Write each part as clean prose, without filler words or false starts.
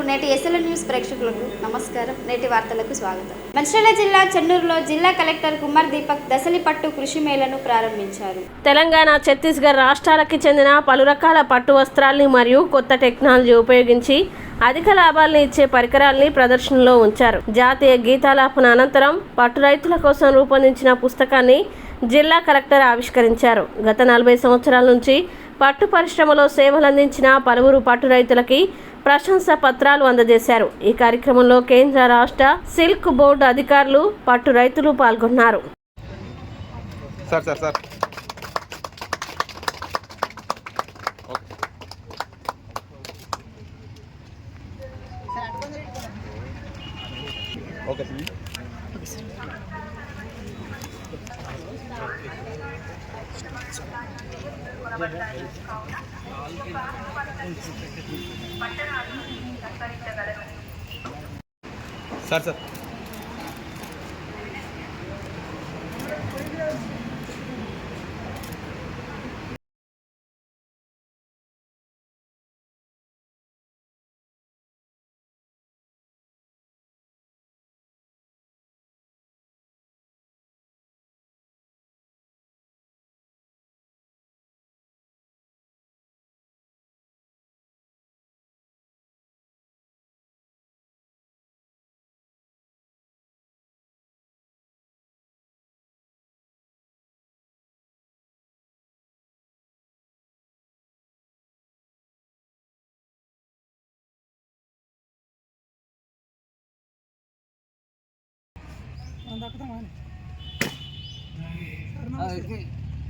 నేటి SLN news ప్రేక్షకులకు నమస్కారం. నేటి వార్తలకు స్వాగతం. మంచిర్యాల జిల్లా చెన్నూరులో జిల్లా కలెక్టర్ కుమార్ దీపక్ దశలి పట్టు కృషి మేళను ప్రారంభించారు. తెలంగాణ, ఛత్తీస్గఢ్ రాష్ట్రాలకి చెందిన పలు రకాల పట్టు వస్త్రాల్ని మరియు కొత్త టెక్నాలజీ ఉపయోగించి అధిక లాభాలను ఇచ్చే పరికరాల్ని ప్రదర్శనలో ఉంచారు. జాతీయ గీతాలాపన అనంతరం పట్టు రైతుల కోసం రూపొందించిన పుస్తకాన్ని జిల్లా కలెక్టర్ ఆవిష్కరించారు. గత 40 సంవత్సరాల నుంచి పట్టు పరిశ్రమలో సేవలందించిన పలువురు పట్టు రైతులకి ప్రశంసా పత్రాలు అందజేశారు. ఈ కార్యక్రమంలో కేంద్ర, రాష్ట్ర సిల్క్ బోర్డు అధికారులు, పట్టు రైతులు పాల్గొన్నారు. సార్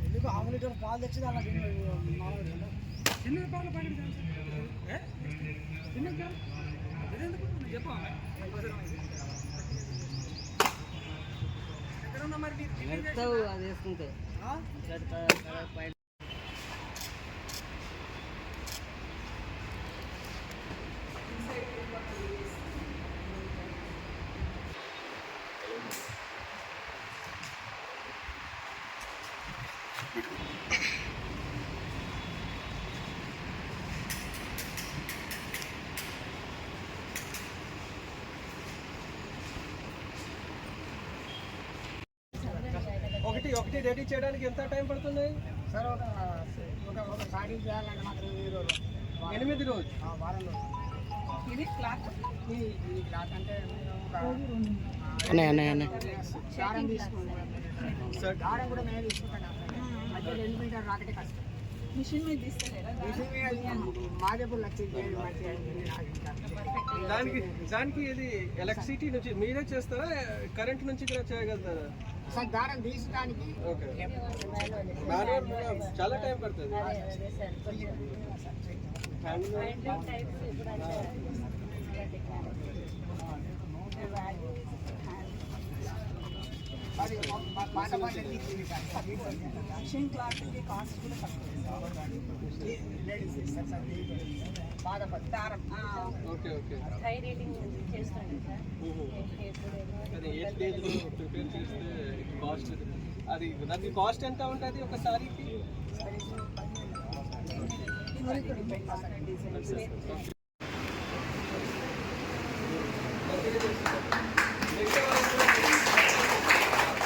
ఎందుకు హాఫ్ లీటర్ పాలు తెచ్చి అలా చిన్న పాలు ప్యాకెట్ చెప్పు అది వేసుకుంటే ఒకటి రెడీ చేయడానికి ఎంత టైం పడుతుంది సార్? ఒక సారీ చేయాలంటే మాత్రం 8 రోజు వారం రోజు. ఇది క్లాత్ అంటే దారం తీసుకోండి సార్. దారం కూడా నేను తీసుకుంటాను. అంటే 2 మీటర్ రాకటే కష్టం. మిషన్ మీద తీస్తలేరా? మిషన్ మీద మాదేపుల్ దానికి ఇది ఎలక్ట్రిసిటీ నుంచి మీరే చేస్తారా, కరెంట్ నుంచి కూడా చేయగలుగుతారా సార్? దారం తీసడానికి చాలా టైం పడుతుంది. మిషన్ క్లాత్ కాస్ట్ కూడా తక్కువ. Okay okay. హై రేటింగ్ చేస్తాను సార్. అది 8 డేస్లో ప్రిపేర్ చేస్తే కాస్ట్ అది దానికి కాస్ట్ ఎంత ఉంటుంది ఒకసారికి?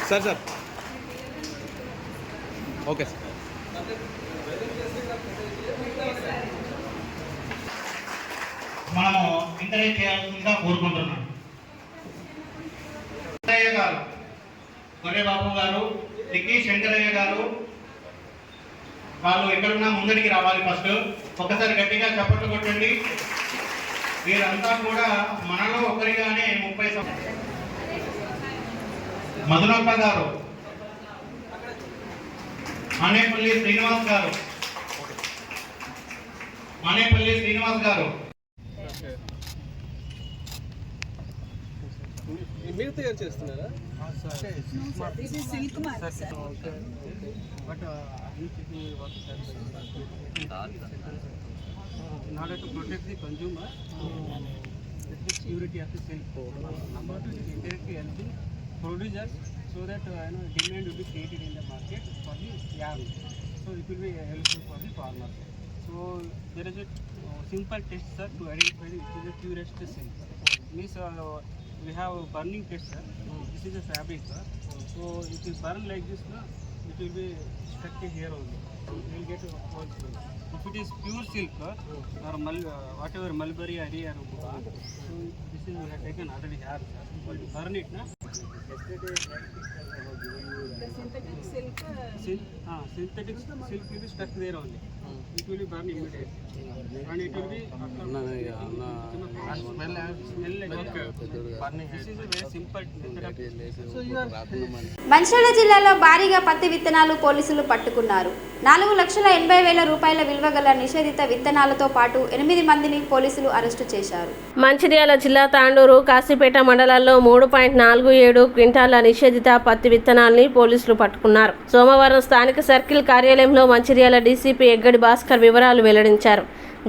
Sir okay sir. మనము ఎంకరేజ్ చేయాల్సిందిగా కోరుకుంటున్నాం. శంకరయ్య గారు, గొర్రెబాబు గారు, లిక్కి శంకరయ్య గారు, వాళ్ళు ఎక్కడున్నా ముందడికి రావాలి. ఫస్ట్ ఒకసారి గట్టిగా చప్పట్లు కొట్టండి. వీరంతా కూడా మనలో ఒకరిగానే 30 సంవత్సరాలు. మధునప్ప గారు, మానేపల్లి శ్రీనివాస్ గారు, మీరు తయారు చేస్తున్నారా? in order to protect the consumer, the security of the silk. Number 2 is indirectly helping producers so that demand will be created in the market for the yarn. So it will be helpful for the farmers. So there is a simple test, sir, to identify it is a purest silk. Means we have burning test, sir. This is a fabric, sir. So if you burn like this, no, it will be stuck here only. You will get a whole silk. If it is pure silk, or whatever mulberry or so this is we have taken already here, sir. If you burn it, na. The synthetic silk. Synthetic silk will be stuck there only. It will be burned immediately, and it will be smell like burning. This is a very simple method. So you are Mancherial జిల్లాలో భారీగా పత్తి విత్తనాలు పోలీసులు పట్టుకున్నారు. 4,80,000 రూపాయల విలువ గల నిషేధిత విత్తనాలతో పాటు 8 మందిని పోలీసులు అరెస్టు చేశారు. మంచిర్యాల జిల్లా తాండూరు కాశీపేట మండలాల్లో 3.47 క్వింటాల నిషేధిత పత్తి విత్తనాల్ని పోలీసులు పట్టుకున్నారు. సోమవారం స్థానిక సర్కిల్ కార్యాలయంలో మంచిర్యాల డీసీపీ ఎగ్గడి భాస్కర్ వివరాలు వెల్లడించారు.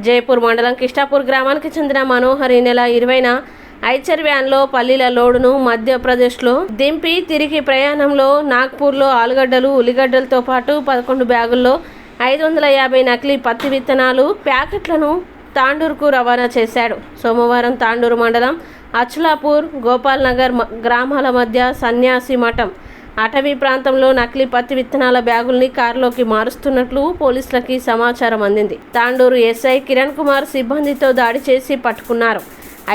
జైపూర్ మండలం కిష్టాపూర్ గ్రామానికి చెందిన మనోహర్ ఈ నెల 20న ఐచర్ వ్యాన్లో పల్లీల లోడును మధ్యప్రదేశ్లో దింపి తిరిగి ప్రయాణంలో నాగ్పూర్లో ఆలుగడ్డలు ఉల్లిగడ్డలతో పాటు 11 బ్యాగుల్లో 550 నకిలీ పత్తి విత్తనాలు ప్యాకెట్లను తాండూరుకు రవాణా చేశాడు. సోమవారం తాండూరు మండలం అచ్లాపూర్ గోపాల్ నగర్ గ్రామాల మధ్య సన్యాసి మఠం అటవీ ప్రాంతంలో నకిలీ పత్తి విత్తనాల బ్యాగుల్ని కారులోకి మారుస్తున్నట్లు పోలీసులకి సమాచారం అందింది. తాండూరు ఎస్ఐ కిరణ్ కుమార్ సిబ్బందితో దాడి చేసి పట్టుకున్నారు.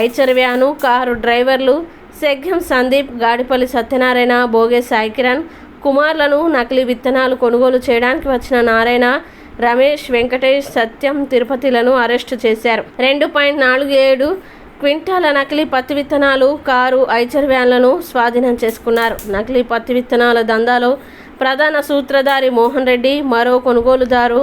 ఐచర్ వ్యాను కారు డ్రైవర్లు సెగ్గం సందీప్, గాడిపల్లి సత్యనారాయణ, బోగే సాయి కిరణ్ కుమార్లను నకిలీ విత్తనాలు కొనుగోలు చేయడానికి వచ్చిన నారాయణ, రమేష్, వెంకటేష్, సత్యం, తిరుపతిలను అరెస్టు చేశారు. 2.47 క్వింటాల నకిలీ పత్తి విత్తనాలు, కారు, ఐచర్ వ్యాన్లను స్వాధీనం చేసుకున్నారు. నకిలీ పత్తి విత్తనాల దందాలో ప్రధాన సూత్రధారి మోహన్ రెడ్డి, మరో కొనుగోలుదారు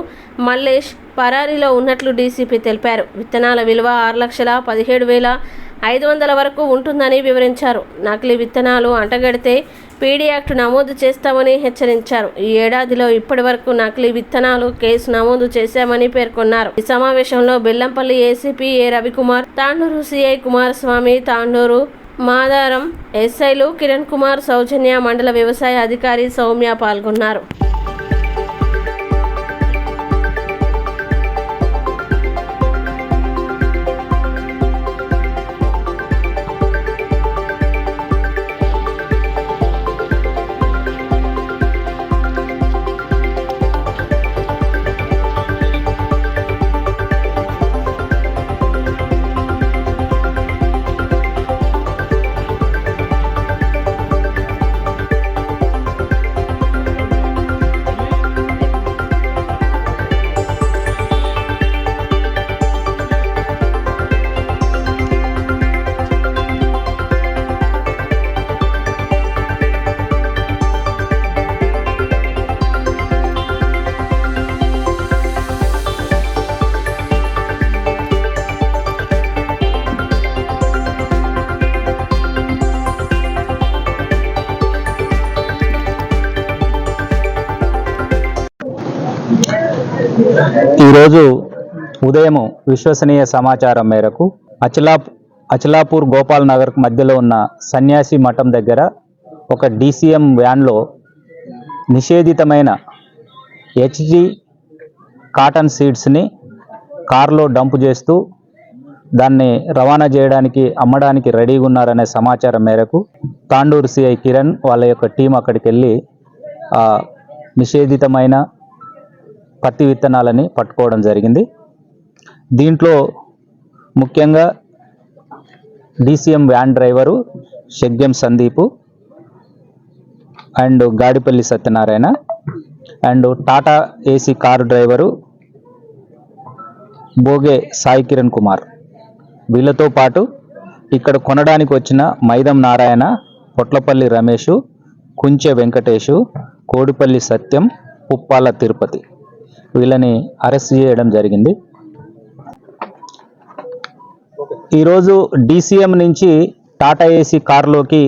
మల్లేష్ పరారీలో ఉన్నట్లు డీసీపీ తెలిపారు. విత్తనాల విలువ 6,17,500 వరకు ఉంటుందని వివరించారు. నకిలీ విత్తనాలు అంటగడితే పీడీ యాక్ట్ నమోదు చేస్తామని హెచ్చరించారు. ఈ ఏడాదిలో ఇప్పటి వరకు నకిలీ విత్తనాలు కేసు నమోదు చేశామని పేర్కొన్నారు. ఈ సమావేశంలో బెల్లంపల్లి ఏసీపీ ఏ రవికుమార్, తాండూరు సిఐ కుమారస్వామి, తాండూరు మాదారం ఎస్ఐలు కిరణ్ కుమార్, సౌజన్య, మండల వ్యవసాయ అధికారి సౌమ్య పాల్గొన్నారు. ఈరోజు ఉదయం విశ్వసనీయ సమాచారం మేరకు అచలాపూర్ గోపాల్ నగర్ మధ్యలో ఉన్న సన్యాసి మఠం దగ్గర ఒక డీసీఎం వ్యాన్లో నిషేధితమైన హెచ్జీ కాటన్ సీడ్స్ని కారులో డంప్ చేస్తూ దాన్ని రవాణా చేయడానికి అమ్మడానికి రెడీగా ఉన్నారనే సమాచారం మేరకు తాండూరు సిఐ కిరణ్ వాళ్ళ యొక్క టీం అక్కడికి వెళ్ళి నిషేధితమైన పత్తి విత్తనాలని పట్టుకోవడం జరిగింది. దీంట్లో ముఖ్యంగా DCM van driver Seggam Sandeep and Gadipalli Satyanarayana and Tata AC car driver Boge Sai Kiran Kumar, వీళ్ళతో పాటు ఇక్కడ కొనడానికి వచ్చిన మైదం నారాయణ, పొట్లపల్లి రమేషు, కుంచె వెంకటేషు, కోడిపల్లి సత్యం, పుప్పాల తిరుపతి, వీళ్ళని అరెస్ట్ చేయడం జరిగింది. ఈరోజు డీసీఎం నుంచి టాటా ఏసీ కారులోకి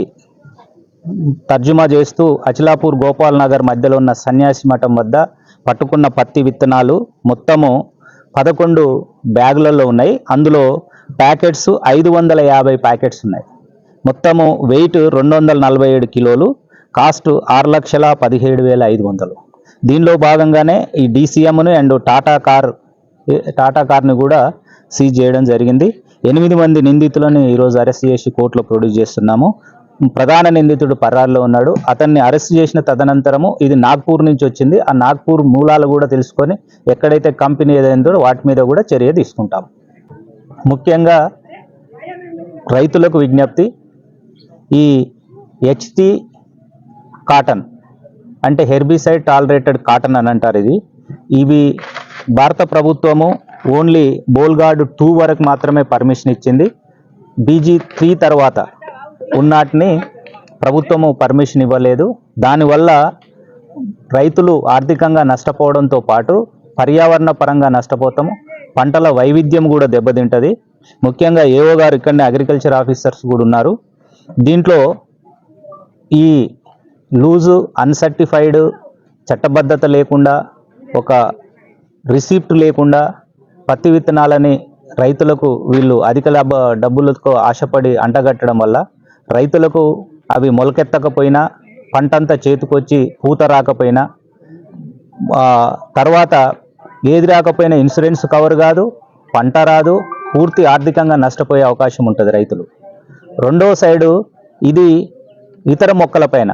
తర్జుమా చేస్తూ అచలాపూర్ గోపాల్ నగర్ మధ్యలో ఉన్న సన్యాసి మఠం వద్ద పట్టుకున్న పత్తి విత్తనాలు మొత్తము 11 బ్యాగులలో ఉన్నాయి. అందులో ప్యాకెట్స్ 550 ప్యాకెట్స్ ఉన్నాయి. మొత్తము వెయిట్ 247 కిలోలు, కాస్ట్ 6,17,500. దీనిలో భాగంగానే ఈ డీసీఎంను అండ్ టాటా కార్ని కూడా సీజ్ చేయడం జరిగింది. 8 మంది నిందితులను ఈరోజు అరెస్ట్ చేసి కోర్టులో ప్రొడ్యూస్ చేస్తున్నాము. ప్రధాన నిందితుడు పరారులో ఉన్నాడు. అతన్ని అరెస్ట్ చేసిన తదనంతరము ఇది నాగ్పూర్ నుంచి వచ్చింది. ఆ నాగ్పూర్ మూలాలు కూడా తెలుసుకొని ఎక్కడైతే కంపెనీ ఏదైందో వాటి మీద కూడా చర్య తీసుకుంటాం. ముఖ్యంగా రైతులకు విజ్ఞప్తి, ఈ హెచ్టీ కాటన్ అంటే హెర్బిసైడ్ టాలరేటెడ్ కాటన్ అని అంటారు. ఇవి భారత ప్రభుత్వము ఓన్లీ బోల్గార్డ్ 2 వరకు మాత్రమే పర్మిషన్ ఇచ్చింది. BG3 తర్వాత ఉన్నాటిని ప్రభుత్వము పర్మిషన్ ఇవ్వలేదు. దానివల్ల రైతులు ఆర్థికంగా నష్టపోవడంతో పాటు పర్యావరణ పరంగా నష్టపోతాము. పంటల వైవిధ్యం కూడా దెబ్బతింటుంది. ముఖ్యంగా ఏఓ గారు ఇక్కడనే అగ్రికల్చర్ ఆఫీసర్స్ కూడా ఉన్నారు. దీంట్లో ఈ లూజు అన్సర్టిఫైడ్ చట్టబద్ధత లేకుండా ఒక రిసిప్ట్ లేకుండా పత్తి విత్తనాలని రైతులకు వీళ్ళు అధిక డబ్బులతో ఆశపడి అంటగట్టడం వల్ల రైతులకు అవి మొలకెత్తకపోయినా, పంటంతా చేతికొచ్చి పూత రాకపోయినా, తర్వాత ఏది రాకపోయినా ఇన్సూరెన్స్ కవర్ కాదు, పంట రాదు, పూర్తి ఆర్థికంగా నష్టపోయే అవకాశం ఉంటుంది రైతులు. రెండో సైడు ఇది ఇతర మొక్కలపైన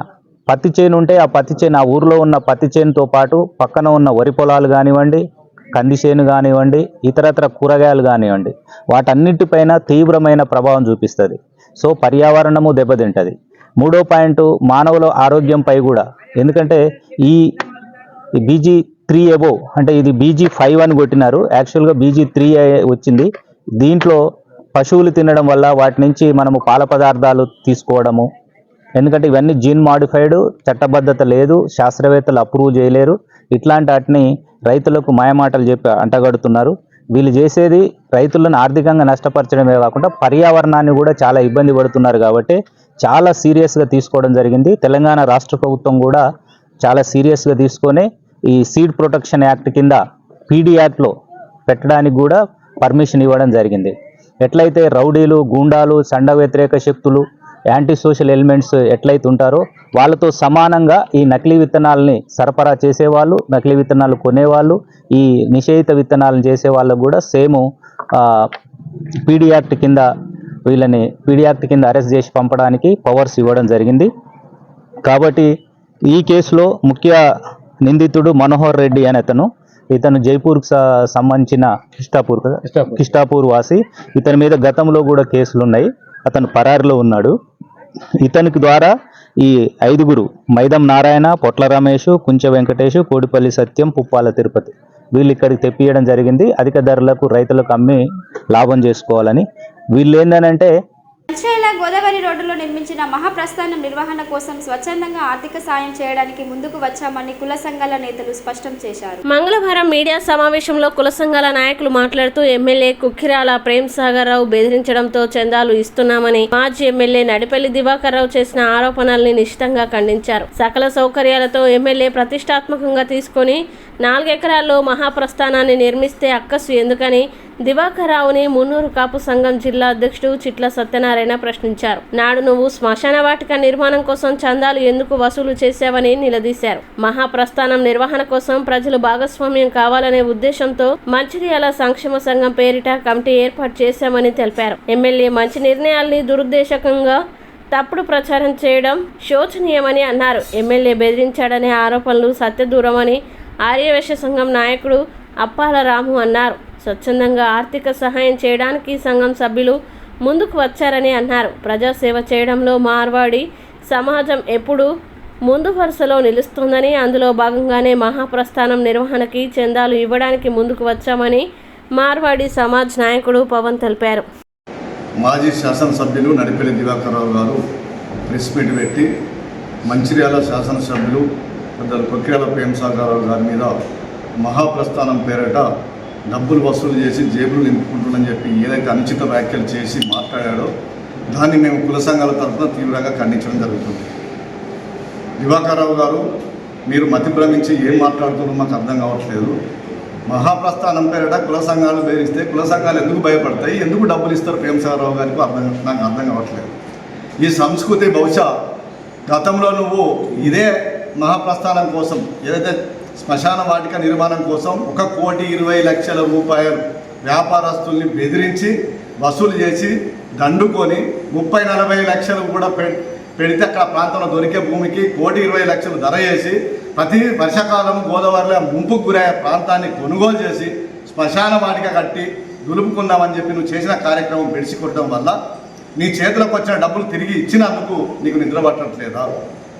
పత్తి చేను ఉంటే ఆ పత్తి చేను, ఆ ఊర్లో ఉన్న పత్తి చేనుతో పాటు పక్కన ఉన్న వరి పొలాలు కానివ్వండి, కంది చేను కానివ్వండి, ఇతరత్ర కూరగాయలు కానివ్వండి, వాటన్నిటిపైన తీవ్రమైన ప్రభావం చూపిస్తుంది. సో పర్యావరణము దెబ్బతింటుంది. మూడో పాయింట్ మానవుల ఆరోగ్యంపై కూడా, ఎందుకంటే ఈ BG3 అబోవ్ అంటే ఇది BG5 అని కొట్టినారు, యాక్చువల్గా BG3 వచ్చింది. దీంట్లో పశువులు తినడం వల్ల వాటి నుంచి మనము పాల పదార్థాలు తీసుకోవడము, ఎందుకంటే ఇవన్నీ జీన్ మాడిఫైడ్, చట్టబద్ధత లేదు, శాస్త్రవేత్తలు అప్రూవ్ చేయలేరు. ఇట్లాంటి వాటిని రైతులకు మాయమాటలు చెప్పి అంటగడుతున్నారు. వీళ్ళు చేసేది రైతులను ఆర్థికంగా నష్టపరచడమే కాకుండా పర్యావరణాన్ని కూడా చాలా ఇబ్బంది పడుతున్నారు. కాబట్టి చాలా సీరియస్గా తీసుకోవడం జరిగింది. తెలంగాణ రాష్ట్ర ప్రభుత్వం కూడా చాలా సీరియస్గా తీసుకొని ఈ సీడ్ ప్రొటెక్షన్ యాక్ట్ కింద PD యాక్ట్లో పెట్టడానికి కూడా పర్మిషన్ ఇవ్వడం జరిగింది. ఎట్లయితే రౌడీలు, గూండాలు, సంఘ వ్యతిరేక శక్తులు, యాంటీ సోషల్ ఎలిమెంట్స్ ఎట్లయితే ఉంటారో వాళ్ళతో సమానంగా ఈ నకిలీ విత్తనాలని సరఫరా చేసేవాళ్ళు, నకిలీ విత్తనాలు కొనేవాళ్ళు, ఈ నిషేధిత విత్తనాలను చేసే వాళ్ళకు కూడా సేమ్ PD యాక్ట్ కింద వీళ్ళని PD యాక్ట్ కింద అరెస్ట్ చేసి పంపడానికి పవర్స్ ఇవ్వడం జరిగింది. కాబట్టి ఈ కేసులో ముఖ్య నిందితుడు మనోహర్ రెడ్డి అనే ఇతను జైపూర్కి సంబంధించిన కిష్టాపూర్ వాసి. ఇతని మీద గతంలో కూడా కేసులు ఉన్నాయి. అతను పరారిలో ఉన్నాడు. ఇతనికి ద్వారా ఈ 5గురు మైదం నారాయణ, పొట్ల రమేష్, కుంచె వెంకటేష్, కోడిపల్లి సత్యం, పుప్పాల తిరుపతి వీళ్ళు ఇక్కడికి తెప్పియడం జరిగింది. అధిక ధరలకు రైతులకు అమ్మి లాభం చేసుకోవాలని. వీళ్ళు ఏంటంటే మంచిర్యాల గోదావరి రోడ్డులో నిర్మించిన మహాప్రస్థానం నిర్వహణ కోసం స్వచ్ఛందంగా ఆర్థిక సాయం చేయడానికి ముందుకు వచ్చామని కుల సంఘాల నేతలు స్పష్టం చేశారు. మంగళవారం మీడియా సమావేశంలో కుల సంఘాల నాయకులు మాట్లాడుతూ ఎమ్మెల్యే కుక్కిరాల ప్రేమ్ సాగర్ రావు బెదిరించడంతో చందాలు ఇస్తున్నామని మాజీ ఎమ్మెల్యే నడిపల్లి దివాకర్ రావు చేసిన ఆరోపణల్ని నిశితంగా ఖండించారు. సకల సౌకర్యాలతో ఎమ్మెల్యే ప్రతిష్టాత్మకంగా తీసుకొని 4 ఎకరాల్లో మహాప్రస్థానాన్ని నిర్మిస్తే అక్కసు ఎందుకని దివాకర్ రావుని మున్నూరు కాపు సంఘం జిల్లా అధ్యక్షుడు చిట్ల సత్యనారాయణ ప్రశ్నించారు. నాడు నువ్వు శ్మశాన వాటిక నిర్మాణం కోసం చందాలు ఎందుకు వసూలు చేశావని నిలదీశారు. మహాప్రస్థానం నిర్వహణ కోసం ప్రజలు భాగస్వామ్యం కావాలనే ఉద్దేశంతో మంచిర్యాల సంక్షేమ సంఘం పేరిట కమిటీ ఏర్పాటు చేశామని తెలిపారు. ఎమ్మెల్యే మంచి నిర్ణయాల్ని దురుద్దేశకంగా తప్పుడు ప్రచారం చేయడం శోచనీయమని అన్నారు. ఎమ్మెల్యే బెదిరించాడనే ఆరోపణలు సత్యదూరమని ఆర్యవైశ్య సంఘం నాయకుడు అప్పాల రాము అన్నారు. స్వచ్ఛందంగా ఆర్థిక సహాయం చేయడానికి సంఘం సభ్యులు ముందుకు వచ్చారని అన్నారు. ప్రజాసేవ చేయడంలో మార్వాడి సమాజం ఎప్పుడూ ముందు వరుసలో నిలుస్తుందని, అందులో భాగంగానే మహాప్రస్థానం నిర్వహణకి చందాలు ఇవ్వడానికి ముందుకు వచ్చామని మార్వాడి సమాజ్ నాయకుడు పవన్ తెలిపారు. మాజీ శాసనసభ్యులు నడిపల్లి దివాకర్ రావు గారు ప్రెస్ మీట్ పెట్టి మంచిర్యాల శాసనసభ్యులు పెద్దలు కుక్కిరాల ప్రేమ్ సాగర్ రావు గారి మీద మహాప్రస్థానం పేరిట డబ్బులు వసూలు చేసి జేబులు నింపుకుంటుందని చెప్పి ఏదైతే అనుచిత వ్యాఖ్యలు చేసి మాట్లాడాడో దాన్ని మేము కుల సంఘాల తరఫున తీవ్రంగా ఖండించడం జరుగుతుంది. దివాకర్ రావు గారు, మీరు మతి భ్రమించి ఏం మాట్లాడుతున్నారో మాకు అర్థం కావట్లేదు. మహాప్రస్థానం పేరిట కుల సంఘాలు బెదిరిస్తే కుల సంఘాలు ఎందుకు భయపడతాయి, ఎందుకు డబ్బులు ఇస్తారు ప్రేమ్ సాగర్ రావు గారికి నాకు అర్థం కావట్లేదు. ఈ సంస్కృతి బహుశా గతంలో నువ్వు ఇదే మహాప్రస్థానం కోసం ఏదైతే శ్మశాన వాటిక నిర్మాణం కోసం 1,20,00,000 రూపాయలు వ్యాపారస్తుల్ని బెదిరించి వసూలు చేసి దండుకొని 30-40 లక్షలు కూడా పెడితే అక్కడ ప్రాంతంలో దొరికే భూమికి 1,20,00,000 ధర చేసి ప్రతి వర్షాకాలం గోదావరిలో ముంపుకు గురయ్యే ప్రాంతాన్ని కొనుగోలు చేసి శ్మశాన వాటిక కట్టి దులుపుకుందామని చెప్పి నువ్వు చేసిన కార్యక్రమం బెడిసి కొట్టడం వల్ల నీ చేతులకు వచ్చిన డబ్బులు తిరిగి ఇచ్చినందుకు నీకు నిద్ర పట్టట్లేదా?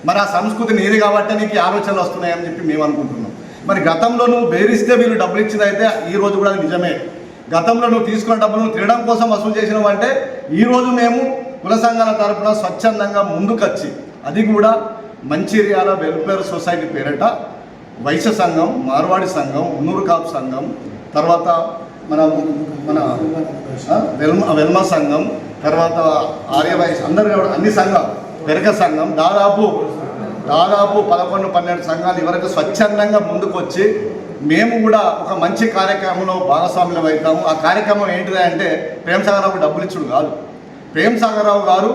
మరి ఆ సంస్కృతి నీది కాబట్టి నీకు ఆలోచనలు వస్తున్నాయని చెప్పి మేము అనుకుంటున్నాం. మరి గతంలో నువ్వు బెదిరిస్తే వీళ్ళు డబ్బులు ఇచ్చినైతే ఈ రోజు కూడా నిజమే. గతంలో నువ్వు తీసుకున్న డబ్బులను తినడం కోసం వసూలు చేసినావు అంటే ఈరోజు మేము కుల సంఘాల తరఫున స్వచ్ఛందంగా ముందుకొచ్చి అది కూడా మంచిర్యాల వెల్ఫేర్ సొసైటీ పేరిట వైశ్య సంఘం, మార్వాడి సంఘం, ఉన్నూరు కాపు సంఘం, తర్వాత మన వెల్మ సంఘం, తర్వాత ఆర్యవైశ్య అందరూ అన్ని సంఘం, పెరక సంఘం దాదాపు 11-12 సంఘాలు ఇవరకు స్వచ్ఛందంగా ముందుకొచ్చి మేము కూడా ఒక మంచి కార్యక్రమంలో భాగస్వాములం అవుతాము. ఆ కార్యక్రమం ఏంటిది అంటే ప్రేమసాగరరావు డబ్బులు ఇచ్చుడు కాదు. ప్రేమసాగరరావు గారు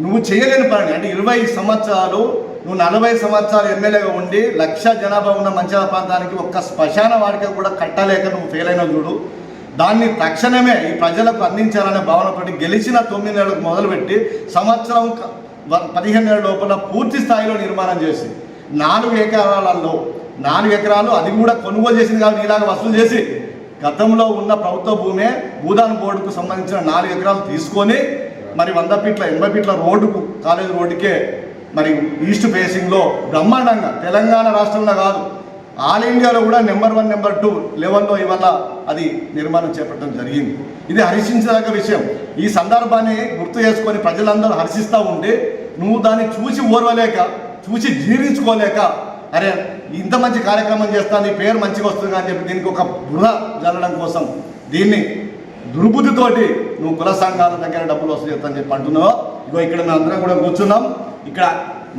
నువ్వు చేయలేని పని అంటే 20 సంవత్సరాలు నువ్వు 40 సంవత్సరాలు ఎమ్మెల్యేగా ఉండి 1,00,000 జనాభా ఉన్న మంచిర్యాల ప్రాంతానికి ఒక్క శ్మశాన వాటిక కూడా కట్టలేక నువ్వు ఫెయిల్ అయిన చూడు. దాన్ని తక్షణమే ఈ ప్రజలకు అందించాలనే భావనతోటి గెలిచిన 9 నెలలకు మొదలుపెట్టి సంవత్సరం 15 నెలల లోపల పూర్తి స్థాయిలో నిర్మాణం చేసి 4 ఎకరాలలో 4 ఎకరాలు అది కూడా కొనుగోలు చేసింది కాబట్టి ఇలాగ వసూలు చేసి గతంలో ఉన్న ప్రభుత్వ భూమే భూదాన్ బోర్డుకు సంబంధించిన 4 ఎకరాలు తీసుకొని మరి 100 ఫీట్ల 80 ఫీట్ల రోడ్డుకు కాలేజ్ రోడ్డుకే మరి ఈస్ట్ ఫేసింగ్లో బ్రహ్మాండంగా తెలంగాణ రాష్ట్రంలో కాదు ఆల్ ఇండియాలో కూడా నెంబర్ 1, నెంబర్ 2 లెవెల్లో ఇవాళ అది నిర్మాణం చేపట్టడం జరిగింది. ఇది హర్షించదగ్గ విషయం. ఈ సందర్భాన్ని గుర్తు చేసుకొని ప్రజలందరూ హర్షిస్తూ ఉంటే నువ్వు దాన్ని చూసి ఓర్వలేక చూసి జీర్ణించుకోలేక అరే ఇంత మంచి కార్యక్రమం చేస్తా నీ పేరు మంచిగా వస్తుంది అని చెప్పి దీనికి ఒక బురద జల్లడం కోసం దీన్ని దుర్బుద్ధితోటి నువ్వు కుల సంఘాల దగ్గర డబ్బులు వసూలు చేస్తా అని చెప్పి అంటున్నావు. ఇగో ఇక్కడ మేము అందరం కూడా కూర్చున్నాం. ఇక్కడ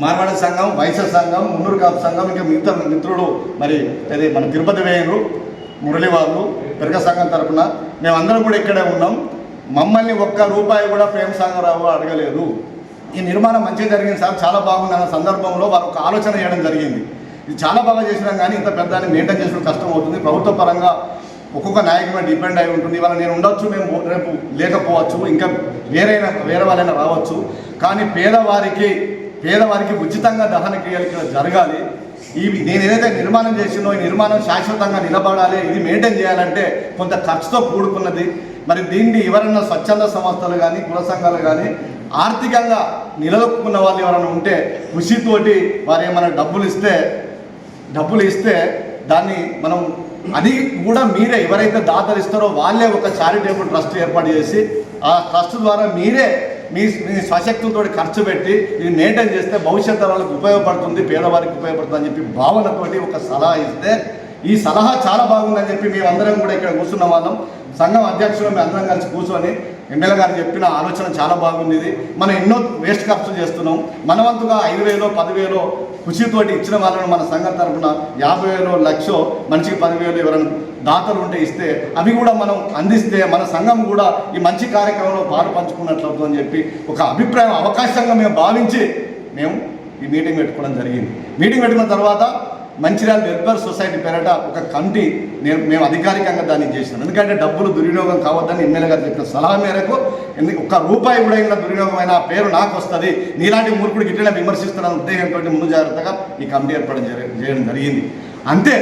మార్వాడి సంఘం, వైశ్య సంఘం, మున్నూరు కాపు సంఘం, ఇంకా మిగతా మిత్రుడు మరి అది మన తిరుపతి వేయరు మురళి వాళ్ళు పెరక సంఘం తరఫున మేమందరం కూడా ఇక్కడే ఉన్నాం. మమ్మల్ని ₹1 కూడా ప్రేమసాగరరావు అడగలేదు. ఈ నిర్మాణం మంచిగా జరిగింది సార్, చాలా బాగుంది అన్న సందర్భంలో వారు ఒక ఆలోచన చేయడం జరిగింది. ఇది చాలా బాగా చేసినాం కానీ ఇంత పెద్దాన్ని మెయింటైన్ చేసుకుని కష్టం అవుతుంది. ప్రభుత్వ పరంగా ఒక్కొక్క నాయకుడి మీద డిపెండ్ అయి ఉంటుంది. ఇవాళ నేను ఉండొచ్చు, మేము రేపు లేకపోవచ్చు, ఇంకా వేరే వాళ్ళైనా రావచ్చు. కానీ పేదవారికి ఉచితంగా దహన క్రియలు ఇక్కడ జరగాలి. నేను ఏదైతే నిర్మాణం చేసినో ఈ నిర్మాణం శాశ్వతంగా నిలబడాలి. ఇది మెయింటైన్ చేయాలంటే కొంత ఖర్చుతో కూడుకున్నది. మరి దీన్ని ఎవరైనా స్వచ్ఛంద సంస్థలు కానీ కుల సంఘాలు కానీ ఆర్థికంగా నిలదొక్కున్న వాళ్ళు ఎవరైనా ఉంటే కృషితోటి వారు ఏమైనా డబ్బులు ఇస్తే దాన్ని మనం అది కూడా మీరే ఎవరైతే దాతలు ఇస్తారో వాళ్ళే ఒక చారిటబుల్ ట్రస్ట్ ఏర్పాటు చేసి ఆ ట్రస్ట్ ద్వారా మీరే మీ స్వశక్తులతో ఖర్చు పెట్టి ఇది మెయింటైన్ చేస్తే భవిష్యత్ తరాలకు ఉపయోగపడుతుంది, పేదవారికి ఉపయోగపడుతుంది అని చెప్పి భావనతోటి ఒక సలహా ఇస్తే ఈ సలహా చాలా బాగుందని చెప్పి మేమందరం కూడా ఇక్కడ కూర్చున్న వాళ్ళం. సంఘం అధ్యక్షులు మేము అందరం కలిసి కూర్చొని ఎమ్మెల్యే గారు చెప్పిన ఆలోచన చాలా బాగుంది. ఇది మనం ఎన్నో వేస్ట్ ఖర్చులు చేస్తున్నాం. మనవంతుగా 5,000 10,000 కృషితోటి ఇచ్చిన వాళ్ళను మన సంఘం తరఫున 50,000 1,00,000 మనిషికి 10,000 ఎవరైనా దాతలు ఉంటే ఇస్తే అవి కూడా మనం అందిస్తే మన సంఘం కూడా ఈ మంచి కార్యక్రమంలో పాలు పంచుకున్నట్లు అని చెప్పి ఒక అభిప్రాయం అవకాశంగా మేము భావించి మేము ఈ మీటింగ్ పెట్టుకోవడం జరిగింది. మీటింగ్ పెట్టుకున్న తర్వాత మంచిర్యాల వెల్ఫేర్ సొసైటీ పేరట ఒక కమిటీ మేము అధికారికంగా దాన్ని చేసినాం. ఎందుకంటే డబ్బులు దుర్వినియోగం కావద్దని ఎమ్మెల్యే గారు చెప్పిన సలహా మేరకు ₹1 కూడా అయినా దుర్వినియోగమైన ఆ పేరు నాకు వస్తుంది, నీలాంటి మూర్ఖుడు గిట్లనే విమర్శిస్తున్న ఉద్దేశంతో ముందు జాగ్రత్తగా ఈ కమిటీ ఏర్పాటు చేయడం జరిగింది. అంతే,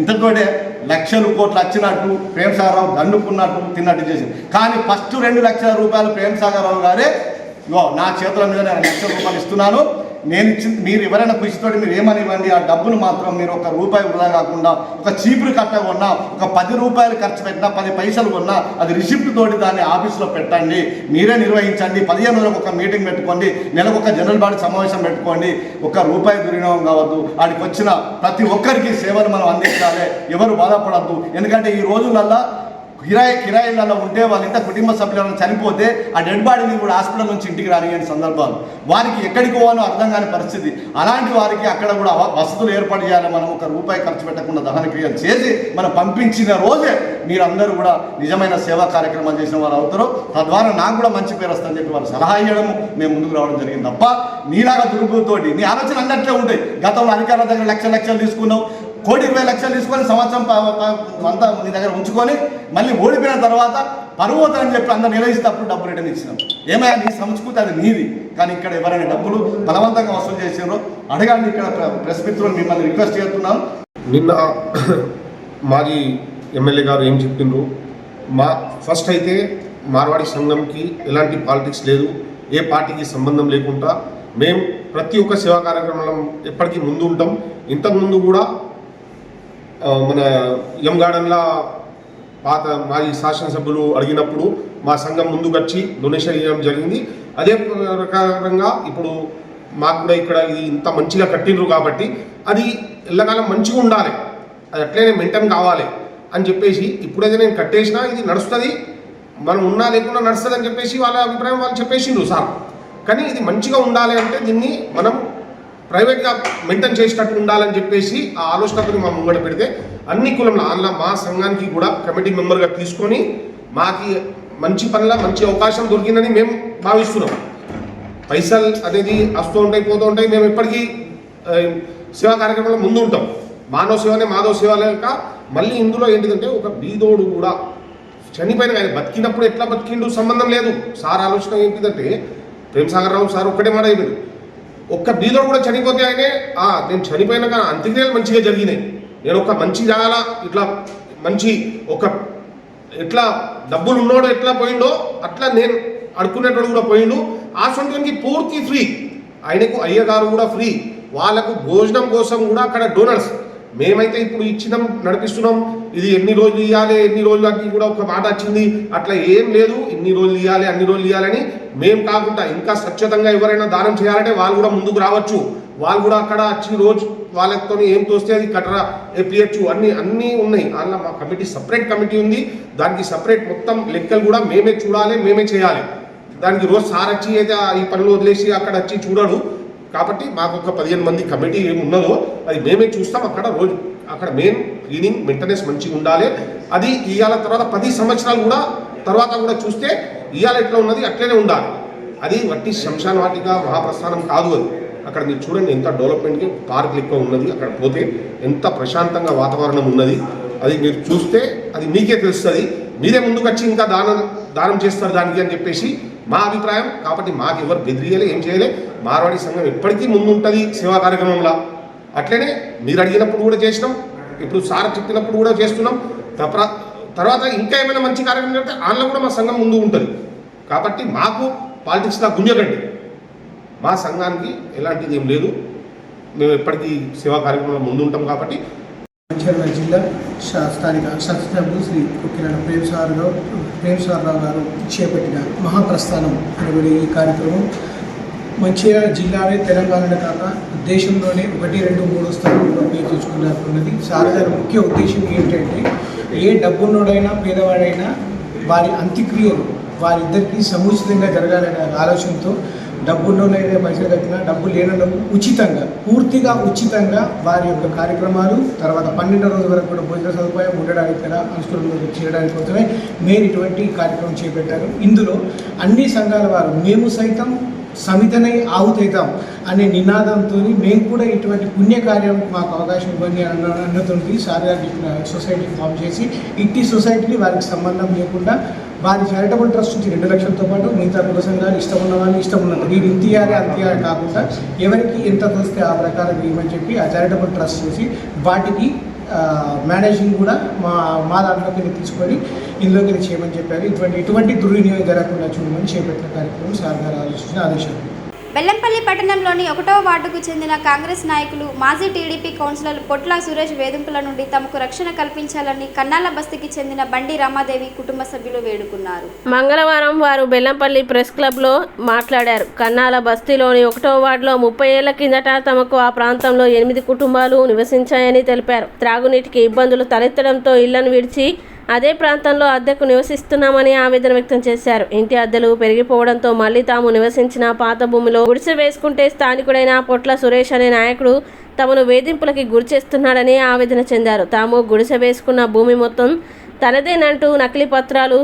ఇంతతోటే లక్షలు కోట్లు వచ్చినట్టు ప్రేమసాగరరావు దండుకున్నట్టు తిన్నట్టు చేసింది. కానీ ఫస్ట్ ₹2 లక్షల ప్రేమసాగరరావు గారే నా చేతుల మీద నేను ₹1,00,000 ఇస్తున్నాను, నేను మీరు ఎవరైనా కృషితోటి మీరు ఏమనివ్వండి, ఆ డబ్బును మాత్రం మీరు ₹1 వృధా కాకుండా ఒక చీపురు కట్ట కొన్నా, ఒక ₹10 ఖర్చు పెట్టినా, 10 పైసలు కొన్నా అది రిసిప్ట్ తోటి దాన్ని ఆఫీస్లో పెట్టండి, మీరే నిర్వహించండి, 15 రోజులకు ఒక మీటింగ్ పెట్టుకోండి, నెలకు ఒక జనరల్ బాడీ సమావేశం పెట్టుకోండి, ₹1 దుర్వినియోగం కావద్దు, వాడికి వచ్చిన ప్రతి ఒక్కరికి సేవలు మనం అందించాలి, ఎవరు బాధపడద్దు. ఎందుకంటే ఈ రోజులల్లో కిరాయిలలో ఉంటే వాళ్ళ ఇంత కుటుంబ సభ్యులను చనిపోతే ఆ డెడ్ బాడీని కూడా హాస్పిటల్ నుంచి ఇంటికి రానియని సందర్భాలు, వారికి ఎక్కడికి పోవాలో అర్థం కాని పరిస్థితి. అలాంటి వారికి అక్కడ కూడా వసతులు ఏర్పాటు చేయాలి. మనం ₹1 ఖర్చు పెట్టకుండా దహన క్రియలు చేసి మనం పంపించిన రోజే మీరందరూ కూడా నిజమైన సేవా కార్యక్రమాలు చేసిన వారు అవుతారు. తద్వారా నాకు కూడా మంచి పేరు వస్తుందని చెప్పి వారు సలహా ఇవ్వడము మేము ముందుకు రావడం జరిగింది. తప్ప నీలాగా దుర్బుద్ధితోటి నీ ఆలోచన అన్నట్లే ఉంటాయి. గతంలో అధికారుల దగ్గర లక్షలు తీసుకున్నావు, 1,20,00,000 తీసుకొని సంవత్సరం అంతా మీ దగ్గర ఉంచుకొని మళ్ళీ ఓడిపోయిన తర్వాత పరువోతని చెప్పి అందరు నిర్వహిస్తప్పుడు డబ్బులు రిటర్న్ ఇచ్చినాం. ఏమైనా నీ సంస్కృతి అది నీది, కానీ ఇక్కడ ఎవరైనా డబ్బులు బలవంతంగా వసూలు చేసినారో అడగండి. ఇక్కడ ప్రెస్ మిత్రులు మిమ్మల్ని రిక్వెస్ట్ చేస్తున్నాం. నిన్న మాజీ ఎమ్మెల్యే గారు ఏం చెప్పిండ్రు, ఫస్ట్ అయితే మార్వాడి సంఘంకి ఎలాంటి పాలిటిక్స్ లేదు, ఏ పార్టీకి సంబంధం లేకుండా మేము ప్రతి ఒక్క సేవా కార్యక్రమంలో ఎప్పటికీ ముందు ఉంటాం. ఇంతకుముందు కూడా మన ఎం గార్డెన్ల పాత మాజీ శాసనసభ్యులు అడిగినప్పుడు మా సంఘం ముందుకు వచ్చి డొనేషన్ ఇవ్వడం జరిగింది. అదే ప్రకారంగా ఇప్పుడు మాకు కూడా ఇక్కడ ఇది ఇంత మంచిగా కట్టిండ్రు కాబట్టి అది ఎల్లకాలం మంచిగా ఉండాలి, అది అట్లనే మెయింటైన్ కావాలి అని చెప్పేసి ఇప్పుడైతే నేను కట్టేసినా ఇది నడుస్తుంది, మనం ఉన్నా లేకుండా నడుస్తుంది అని చెప్పేసి వాళ్ళ అభిప్రాయం వాళ్ళు చెప్పేసిండ్రు సార్. కానీ ఇది మంచిగా ఉండాలి అంటే దీన్ని మనం ప్రైవేట్గా మెయింటైన్ చేసేటట్టు ఉండాలని చెప్పేసి ఆ ఆలోచనతో మా ముంగడ పెడితే అన్ని కులంలో అలా మా సంఘానికి కూడా కమిటీ మెంబర్గా తీసుకొని మాకు మంచి పనుల మంచి అవకాశం దొరికిందని మేము భావిస్తున్నాం. పైసలు అనేది వస్తూ ఉంటాయి పోతూ ఉంటాయి, మేము ఎప్పటికీ సేవా కార్యక్రమంలో ముందు ఉంటాం. మానవ సేవనే మాధవ సేవ లేక మళ్ళీ ఇందులో ఏంటిదంటే ఒక బీదోడు కూడా చనిపోయిన ఆయన బతికినప్పుడు ఎట్లా బతికిండు సంబంధం లేదు. సార్ ఆలోచన ఏంటిదంటే ప్రేమసాగర్ రావు సార్ ఒక్కటే మాట అయిపోయింది, ఒక్క బీదోడు కూడా చనిపోతే ఆయనే నేను చనిపోయినా కానీ అంత్యక్రియలు మంచిగా జరిగినాయి, నేను ఒక మంచి జాగాల ఇట్లా మంచి ఒక ఎట్లా డబ్బులు ఉన్నోడు ఎట్లా పోయిండో అట్లా నేను అడుక్కునేటోడు కూడా పోయిండు. ఆ సొంతానికి పూర్తి ఫ్రీ, ఆయనకు అయ్యగారు కూడా ఫ్రీ, వాళ్ళకు భోజనం కోసం కూడా అక్కడ డోనర్స్. మేమైతే ఇప్పుడు ఇచ్చినాం నడిపిస్తున్నాం, ఇది ఎన్ని రోజులు ఇవ్వాలి ఎన్ని రోజులు అని కూడా ఒక మాట వచ్చింది, అట్లా ఏం లేదు. ఇన్ని రోజులు ఇవ్వాలి అన్ని రోజులు ఇవ్వాలని మేము కాకుండా ఇంకా స్వచ్ఛతంగా ఎవరైనా దానం చేయాలంటే వాళ్ళు కూడా ముందుకు రావచ్చు. వాళ్ళు కూడా అక్కడ వచ్చి రోజు వాళ్ళతో ఏం తోస్తే అది కట్టరా ఎప్పియచ్చు, అన్నీ ఉన్నాయి. అందులో మా కమిటీ సపరేట్ కమిటీ ఉంది, దానికి సపరేట్ మొత్తం లెక్కలు కూడా మేమే చూడాలి, మేమే చేయాలి. దానికి రోజు సార్ వచ్చి అయితే ఈ పనులు వదిలేసి అక్కడ వచ్చి చూడడు. కాబట్టి మాకు ఒక 15 మంది కమిటీ ఏమి ఉన్నదో అది మేమే చూస్తాం. అక్కడ రోజు అక్కడ మెయిన్ క్లీనింగ్ మెయింటెనెన్స్ మంచిగా ఉండాలి. అది ఇవాళ తర్వాత 10 సంవత్సరాలు కూడా తర్వాత కూడా చూస్తే ఇవాళ ఎట్లా ఉన్నది అట్లనే ఉండాలి. అది వట్టి శ్మశాన వాటిక మహాప్రస్థానం కాదు. అది అక్కడ మీరు చూడండి ఎంత డెవలప్మెంట్కి పార్కులు ఎక్కువ ఉన్నది, అక్కడ పోతే ఎంత ప్రశాంతంగా వాతావరణం ఉన్నది. అది మీరు చూస్తే అది మీకే తెలుస్తుంది, మీరే ముందుకు వచ్చి ఇంకా దానం చేస్తారు దానికి అని చెప్పేసి మా అభిప్రాయం. కాబట్టి మాకు ఎవరు బెదిరియలే ఏం చేయలే, మార్వాడి సంఘం ఎప్పటికీ ముందు ఉంటుంది సేవా కార్యక్రమంలో. అట్లనే మీరు అడిగినప్పుడు కూడా చేసినాం, ఇప్పుడు సార్ చెప్పినప్పుడు కూడా చేస్తున్నాం. తర్వాత ఇంకా ఏమైనా మంచి కార్యక్రమం చేస్తే అందులో కూడా మా సంఘం ముందు ఉంటుంది. కాబట్టి మాకు పాలిటిక్స్లా గుంజకండి, మా సంఘానికి ఎలాంటిది ఏం లేదు, మేము ఎప్పటికీ సేవా కార్యక్రమంలో ముందు ఉంటాం. కాబట్టి మంచిర్యాల జిల్లా స్థానిక శాసనసభ్యులు శ్రీ కుక్కిరాల ప్రేమసాగరరావు గారు చేపట్టిన మహాప్రస్థానం అనబడే ఈ కార్యక్రమం మంచిర్యాల జిల్లానే తెలంగాణలో కాక దేశంలోనే 1, 2, 3 స్థానంలో పేరు తెచ్చుకున్నది. సార్ గారి ముఖ్య ఉద్దేశం ఏంటంటే ఏ డబ్బున్నోడైనా పేదవాడైనా వారి అంత్యక్రియలు వారిద్దరికీ సముచితంగా జరగాలనే ఆలోచనతో డబ్బుల్లోనైనా పైసలు కట్టినా డబ్బు లేనప్పుడు ఉచితంగా పూర్తిగా ఉచితంగా వారి యొక్క కార్యక్రమాలు తర్వాత 12వ రోజు వరకు కూడా భోజన సదుపాయం ఉండడానికి కదా అనుష్ఠానం చేయడానికి కోసమే మేము ఇటువంటి కార్యక్రమం చేపట్టారు. ఇందులో అన్ని సంఘాల వారు మేము సైతం సమితనై ఆహుతైతాం అనే నినాదంతో మేము కూడా ఇటువంటి పుణ్యకార్యం మాకు అవకాశం ఇవ్వండి అన్నతో సార్ గారు చెప్పిన సొసైటీ ఫామ్ చేసి ఇట్టి సొసైటీని వారికి సంబంధం లేకుండా వారి చారిటబుల్ ట్రస్ట్ నుంచి 2 లక్షలతో పాటు మిగతా కుల సంఘాలు ఇష్టం ఉన్న వాళ్ళు ఇష్టం ఉన్నది వీరు ఇంతియాలి అంతియాలి కాకుండా ఎవరికి ఎంత వస్తే ఆ ప్రకారం ఇవ్వమని చెప్పి ఆ చారిటబుల్ ట్రస్ట్ చేసి వాటికి మేనేజింగ్ కూడా మా దాంట్లోకి తీసుకొని ఇందులోకి చేయమని చెప్పారు. ఇటువంటి దుర్వినియోగం జరగకుండా చూడమని చేపట్టిన కార్యక్రమం సార్ గారు ఆలోచించిన ఆదేశాలు. బెల్లంపల్లి పట్టణంలోని 1వ వార్డుకు చెందిన కాంగ్రెస్ నాయకులు మాజీ టీడీపీ కౌన్సిలర్ పొట్ల సురేష్ వేధింపుల నుండి తమకు రక్షణ కల్పించాలని కన్నాల బస్తీకి చెందిన బండి రామాదేవి కుటుంబ సభ్యులు వేడుకున్నారు. మంగళవారం వారు బెల్లంపల్లి ప్రెస్ క్లబ్లో మాట్లాడారు. కన్నాల బస్తీలోని 1వ వార్డులో 30 ఏళ్ల కిందట తమకు ఆ ప్రాంతంలో 8 కుటుంబాలు నివసించాయని తెలిపారు. త్రాగునీటికి ఇబ్బందులు తలెత్తడంతో ఇళ్లను విడిచి అదే ప్రాంతంలో అద్దెకు నివసిస్తున్నామని ఆవేదన వ్యక్తం చేశారు. ఇంటి అద్దెలు పెరిగిపోవడంతో మళ్లీ తాము నివసించిన పాత భూమిలో గుడిసె వేసుకుంటే స్థానికుడైన పొట్ల సురేష్ అనే నాయకుడు తమను వేధింపులకి గురిచేస్తున్నాడని ఆవేదన చెందారు. తాము గుడిసె వేసుకున్న భూమి మొత్తం తనదేనంటూ నకిలీ పత్రాలు